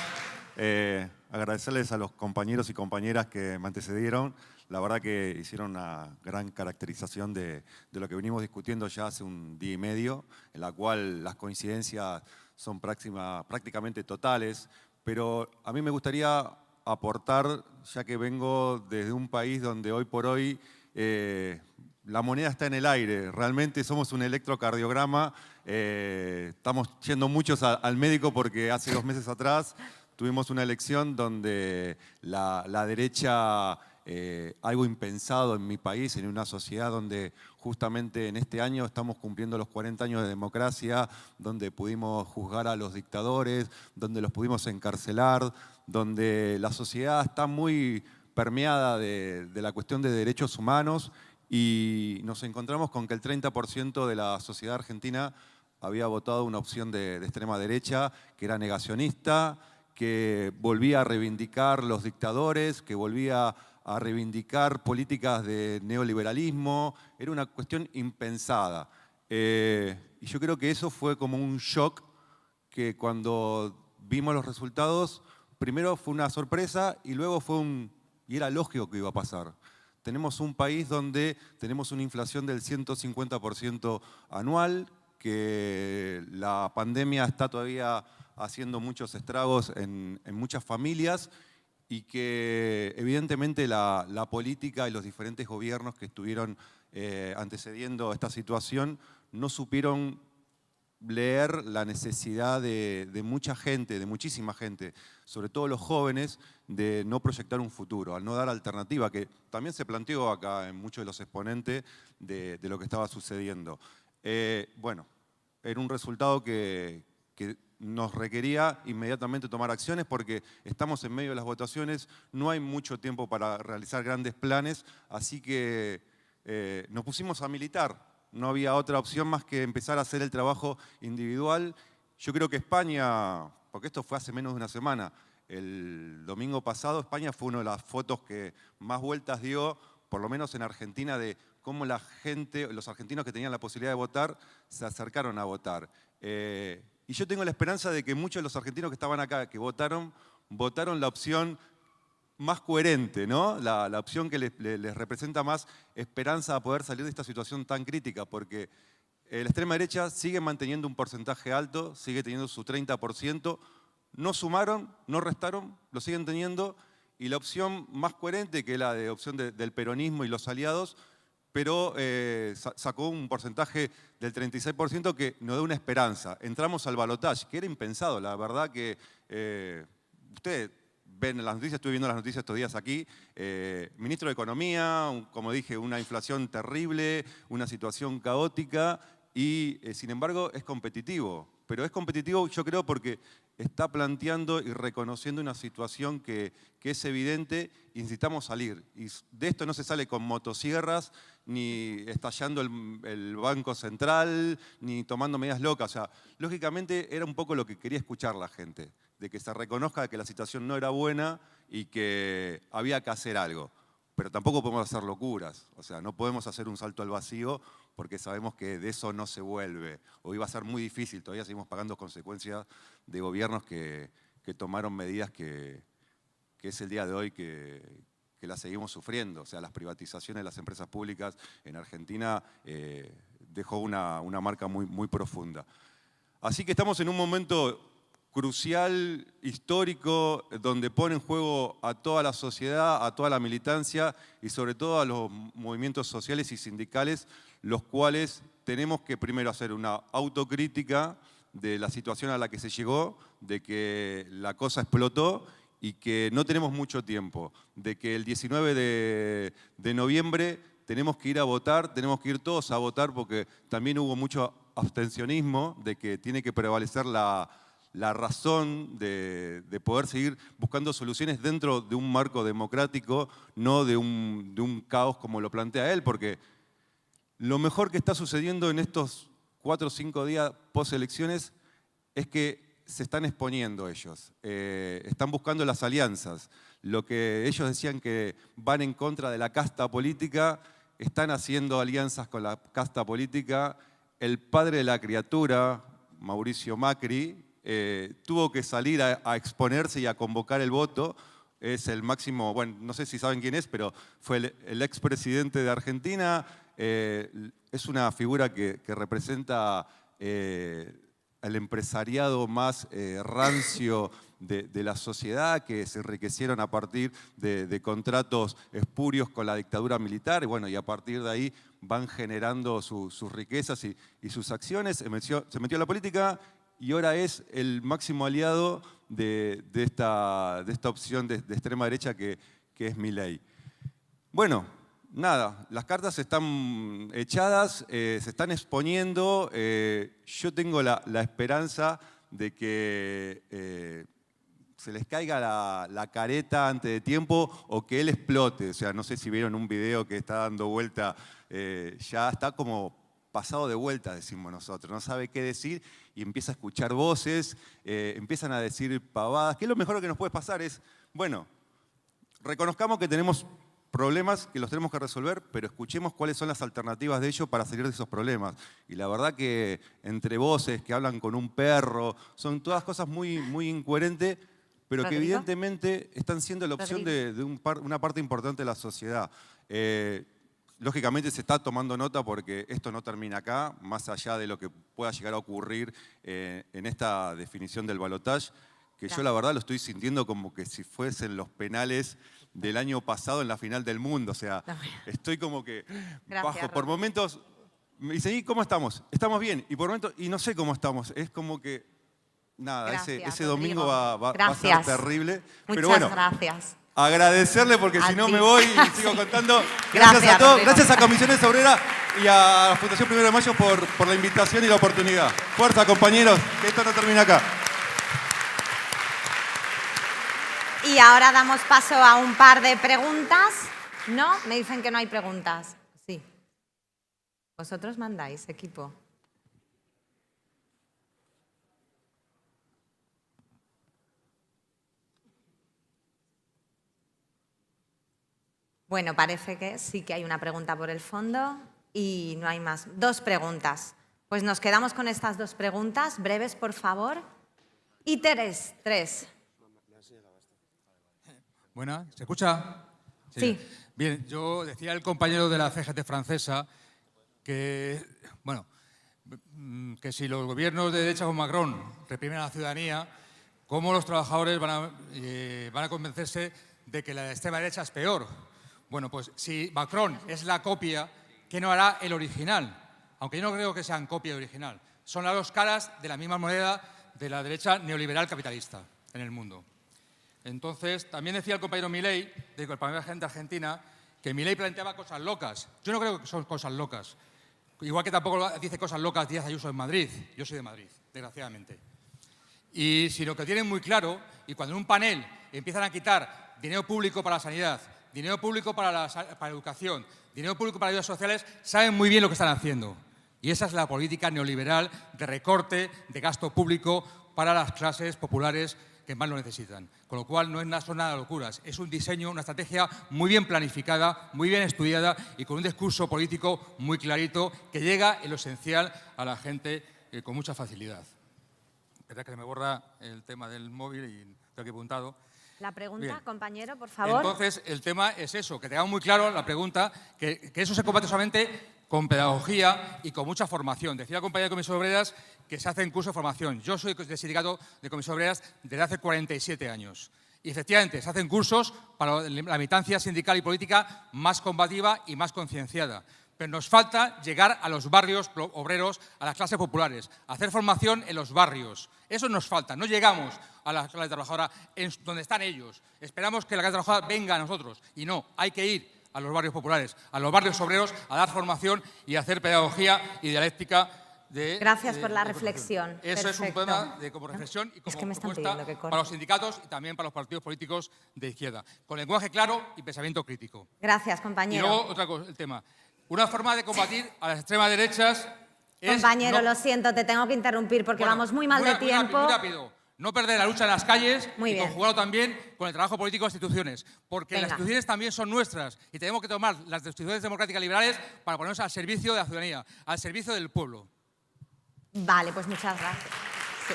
Agradecerles a los compañeros y compañeras que me antecedieron. La verdad que hicieron una gran caracterización de lo que venimos discutiendo ya hace un día y medio, en la cual las coincidencias son prácticamente totales, pero a mí me gustaría aportar, ya que vengo desde un país donde hoy por hoy la moneda está en el aire, realmente somos un electrocardiograma, estamos yendo muchos al médico porque hace 2 meses atrás tuvimos una elección donde la derecha, algo impensado en mi país, en una sociedad donde justamente en este año estamos cumpliendo los 40 años de democracia, donde pudimos juzgar a los dictadores, donde los pudimos encarcelar, donde la sociedad está muy permeada de la cuestión de derechos humanos, y nos encontramos con que el 30% de la sociedad argentina había votado una opción de extrema derecha, que era negacionista, que volvía a reivindicar los dictadores, que volvía a reivindicar políticas de neoliberalismo. Era una cuestión impensada. Y yo creo que eso fue como un shock, que cuando vimos los resultados, primero fue una sorpresa y luego y era lógico que iba a pasar. Tenemos un país donde tenemos una inflación del 150% anual, que la pandemia está todavía haciendo muchos estragos en muchas familias, y que evidentemente la política y los diferentes gobiernos que estuvieron antecediendo esta situación no supieron leer la necesidad de mucha gente, de muchísima gente, sobre todo los jóvenes, de no proyectar un futuro, al no dar alternativa, que también se planteó acá en muchos de los exponentes de lo que estaba sucediendo. Bueno, era un resultado que nos requería inmediatamente tomar acciones, porque estamos en medio de las votaciones, no hay mucho tiempo para realizar grandes planes, así que nos pusimos a militar. No había otra opción más que empezar a hacer el trabajo individual. Yo creo que España, porque esto fue hace menos de una semana, el domingo pasado España fue una de las fotos que más vueltas dio, por lo menos en Argentina, de cómo la gente, los argentinos que tenían la posibilidad de votar, se acercaron a votar. Y yo tengo la esperanza de que muchos de los argentinos que estaban acá, que votaron la opción más coherente, ¿no? La opción que les representa más esperanza a poder salir de esta situación tan crítica, porque la extrema derecha sigue manteniendo un porcentaje alto, sigue teniendo su 30%, no sumaron, no restaron, lo siguen teniendo, y la opción más coherente, que es la de opción del peronismo y los aliados, pero sacó un porcentaje del 36% que nos da una esperanza. Entramos al balotaje, que era impensado, la verdad que ustedes ven las noticias, estuve viendo las noticias estos días aquí, ministro de Economía, como dije, una inflación terrible, una situación caótica, y sin embargo es competitivo. Pero es competitivo, yo creo, porque está planteando y reconociendo una situación que es evidente y necesitamos salir. Y de esto no se sale con motosierras, ni estallando el Banco Central, ni tomando medidas locas. O sea, lógicamente era un poco lo que quería escuchar la gente, de que se reconozca que la situación no era buena y que había que hacer algo. Pero tampoco podemos hacer locuras, o sea, no podemos hacer un salto al vacío, porque sabemos que de eso no se vuelve. Hoy va a ser muy difícil, todavía seguimos pagando consecuencias de gobiernos que tomaron medidas que es el día de hoy que que la seguimos sufriendo. O sea, las privatizaciones de las empresas públicas en Argentina dejó una marca muy profunda. Así que estamos en un momento crucial, histórico, donde pone en juego a toda la sociedad, a toda la militancia y sobre todo a los movimientos sociales y sindicales, los cuales tenemos que primero hacer una autocrítica de la situación a la que se llegó, de que la cosa explotó y que no tenemos mucho tiempo, de que el 19 de noviembre tenemos que ir a votar, tenemos que ir todos a votar porque también hubo mucho abstencionismo, de que tiene que prevalecer la razón de poder seguir buscando soluciones dentro de un marco democrático, no de un caos como lo plantea él, porque lo mejor que está sucediendo en estos 4 o 5 días post-elecciones es que se están exponiendo ellos, están buscando las alianzas. Lo que ellos decían que van en contra de la casta política, están haciendo alianzas con la casta política. El padre de la criatura, Mauricio Macri, tuvo que salir a exponerse y a convocar el voto. Es el máximo, bueno, no sé si saben quién es, pero fue el expresidente de Argentina. Es una figura que representa al empresariado más rancio de la sociedad, que se enriquecieron a partir de contratos espurios con la dictadura militar, y bueno, y a partir de ahí van generando sus riquezas y sus acciones. Se metió a la política y ahora es el máximo aliado de esta opción de extrema derecha que es Milei. Bueno, nada, las cartas están echadas, se están exponiendo. Yo tengo la esperanza de que se les caiga la careta antes de tiempo o que él explote. O sea, no sé si vieron un video que está dando vuelta, ya está como pasado de vuelta, decimos nosotros. No sabe qué decir y empieza a escuchar voces, empiezan a decir pavadas. ¿Qué es lo mejor que nos puede pasar? Es, bueno, reconozcamos que tenemos problemas que los tenemos que resolver, pero escuchemos cuáles son las alternativas de ellos para salir de esos problemas. Y la verdad que entre voces que hablan con un perro, son todas cosas muy incoherentes, pero que evidentemente están siendo la opción de una parte importante de la sociedad. Lógicamente se está tomando nota porque esto no termina acá, más allá de lo que pueda llegar a ocurrir en esta definición del balotaje, que yo la verdad lo estoy sintiendo como que si fuesen los penales del año pasado en la final del mundo. O sea, estoy como que bajo. Por momentos me dicen, ¿y cómo estamos? Estamos bien. Y por momentos, y no sé cómo estamos. Es como que, nada, ese domingo va a ser terrible. Pero bueno, gracias. Agradecerle porque si no me voy y sigo contando. Gracias a todos. Rodrigo. Gracias a Comisiones Obreras y a la Fundación 1 de Mayo por la invitación y la oportunidad. Fuerza, compañeros, que esto no termina acá. Y ahora damos paso a un par de preguntas. ¿No? Me dicen que no hay preguntas. Sí. Vosotros mandáis, equipo. Bueno, parece que sí que hay una pregunta por el fondo y no hay más. 2 preguntas. Pues nos quedamos con estas 2 preguntas. Breves, por favor. Y 3. Buena, ¿se escucha? Sí. Bien, yo decía al compañero de la CGT francesa que, bueno, que si los gobiernos de derecha como Macron reprimen a la ciudadanía, ¿cómo los trabajadores van a convencerse de que la extrema derecha es peor? Bueno, pues si Macron es la copia, ¿qué no hará el original? Aunque yo no creo que sean copia de original. Son las 2 caras de la misma moneda de la derecha neoliberal capitalista en el mundo. Entonces, también decía el compañero Milei, del Parlamento de Argentina, que Milei planteaba cosas locas. Yo no creo que son cosas locas. Igual que tampoco dice cosas locas Díaz Ayuso en Madrid. Yo soy de Madrid, desgraciadamente. Y si lo que tienen muy claro, y cuando en un panel empiezan a quitar dinero público para la sanidad, dinero público para la educación, dinero público para ayudas sociales, saben muy bien lo que están haciendo. Y esa es la política neoliberal de recorte de gasto público para las clases populares que más lo necesitan. Con lo cual no son nada locuras, es un diseño, una estrategia muy bien planificada, muy bien estudiada y con un discurso político muy clarito que llega en lo esencial a la gente con mucha facilidad. Es verdad que se me borra el tema del móvil y tengo aquí apuntado. La pregunta, Bien. compañero, por favor. Entonces, el tema es eso, que tengamos muy claro la pregunta, que eso se combate solamente con pedagogía y con mucha formación. Decía la compañera de Comisiones Obreras que se hacen cursos de formación. Yo soy del sindicato de Comisiones Obreras desde hace 47 años. Y efectivamente, se hacen cursos para la militancia sindical y política más combativa y más concienciada. Pero nos falta llegar a los barrios obreros, a las clases populares, hacer formación en los barrios. Eso nos falta. No llegamos a la clase trabajadora donde están ellos. Esperamos que la clase trabajadora venga a nosotros. Y no, hay que ir a los barrios populares, a los barrios obreros, a dar formación y a hacer pedagogía y dialéctica. Gracias por la reflexión. Eso es un Perfecto. tema de como reflexión y como que me están propuesta pidiendo que corte. para los sindicatos y también para los partidos políticos de izquierda. Con lenguaje claro y pensamiento crítico. Gracias, Y compañero. luego, otra cosa, el tema. Una forma de combatir a las extremas derechas es... Compañero, no- lo siento, te tengo que interrumpir porque Bueno, vamos muy mal de tiempo. Muy rápido. No perder la lucha en las calles Muy y bien. conjugarlo también con el trabajo político de las instituciones. Porque Venga. las instituciones también son nuestras y tenemos que tomar las instituciones democráticas liberales para ponernos al servicio de la ciudadanía, al servicio del pueblo. Vale, pues muchas gracias. Sí.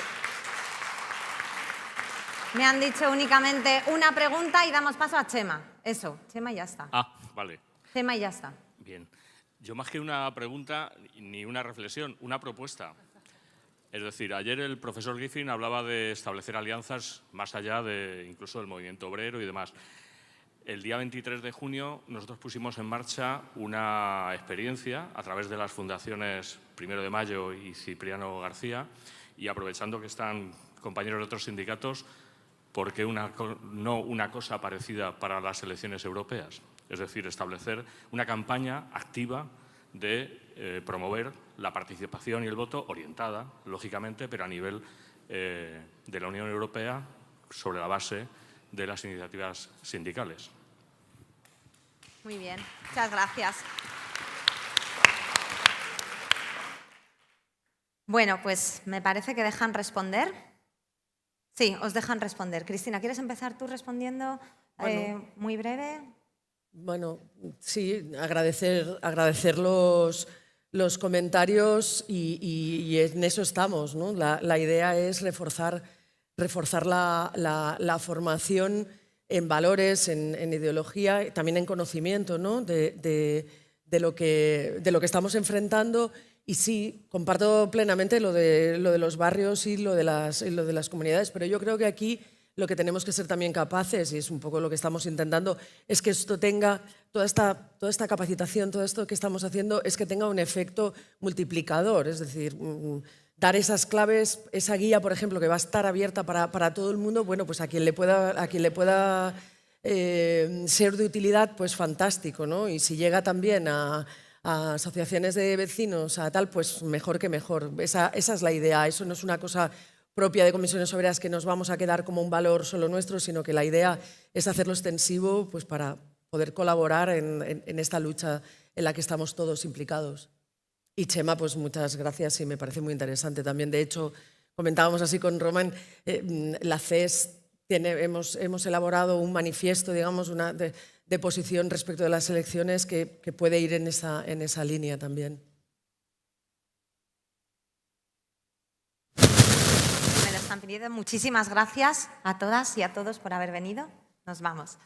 Me han dicho únicamente una pregunta y damos paso a Chema. Eso, Chema y ya está. Ah, vale. Chema y ya está. Bien. Yo más que una pregunta ni una reflexión, una propuesta. Es decir, ayer el profesor Giffin hablaba de establecer alianzas más allá de incluso del movimiento obrero y demás. El día 23 de junio nosotros pusimos en marcha una experiencia a través de las fundaciones Primero de Mayo y Cipriano García y aprovechando que están compañeros de otros sindicatos, ¿por qué no una cosa parecida para las elecciones europeas? Es decir, establecer una campaña activa de promover la participación y el voto orientada, lógicamente, pero a nivel de la Unión Europea sobre la base de las iniciativas sindicales. Muy bien, muchas gracias. Bueno, pues me parece que dejan responder. Sí, os dejan responder. Cristina, ¿quieres empezar tú respondiendo muy breve? Bueno, sí, agradecer los comentarios y en eso estamos, ¿no? La idea es reforzar la formación en valores, en ideología, también en conocimiento, ¿no? de lo que estamos enfrentando. Y sí, comparto plenamente lo de los barrios y lo de las comunidades, pero yo creo que aquí lo que tenemos que ser también capaces, y es un poco lo que estamos intentando, es que esto tenga, toda esta capacitación, todo esto que estamos haciendo, es que tenga un efecto multiplicador, es decir, dar esas claves, esa guía, por ejemplo, que va a estar abierta para todo el mundo, bueno, pues a quien le pueda ser de utilidad, pues fantástico, ¿no? Y si llega también a asociaciones de vecinos, a tal, pues mejor que mejor. Esa es la idea, eso no es una cosa propia de Comisiones Obreras que nos vamos a quedar como un valor solo nuestro, sino que la idea es hacerlo extensivo pues, para poder colaborar en esta lucha en la que estamos todos implicados. Y Chema, pues muchas gracias y me parece muy interesante también. De hecho, comentábamos así con Román, la CES hemos elaborado un manifiesto, digamos, de posición respecto de las elecciones que puede ir en esa línea también. Me lo están pidiendo. Muchísimas gracias a todas y a todos por haber venido. Nos vamos.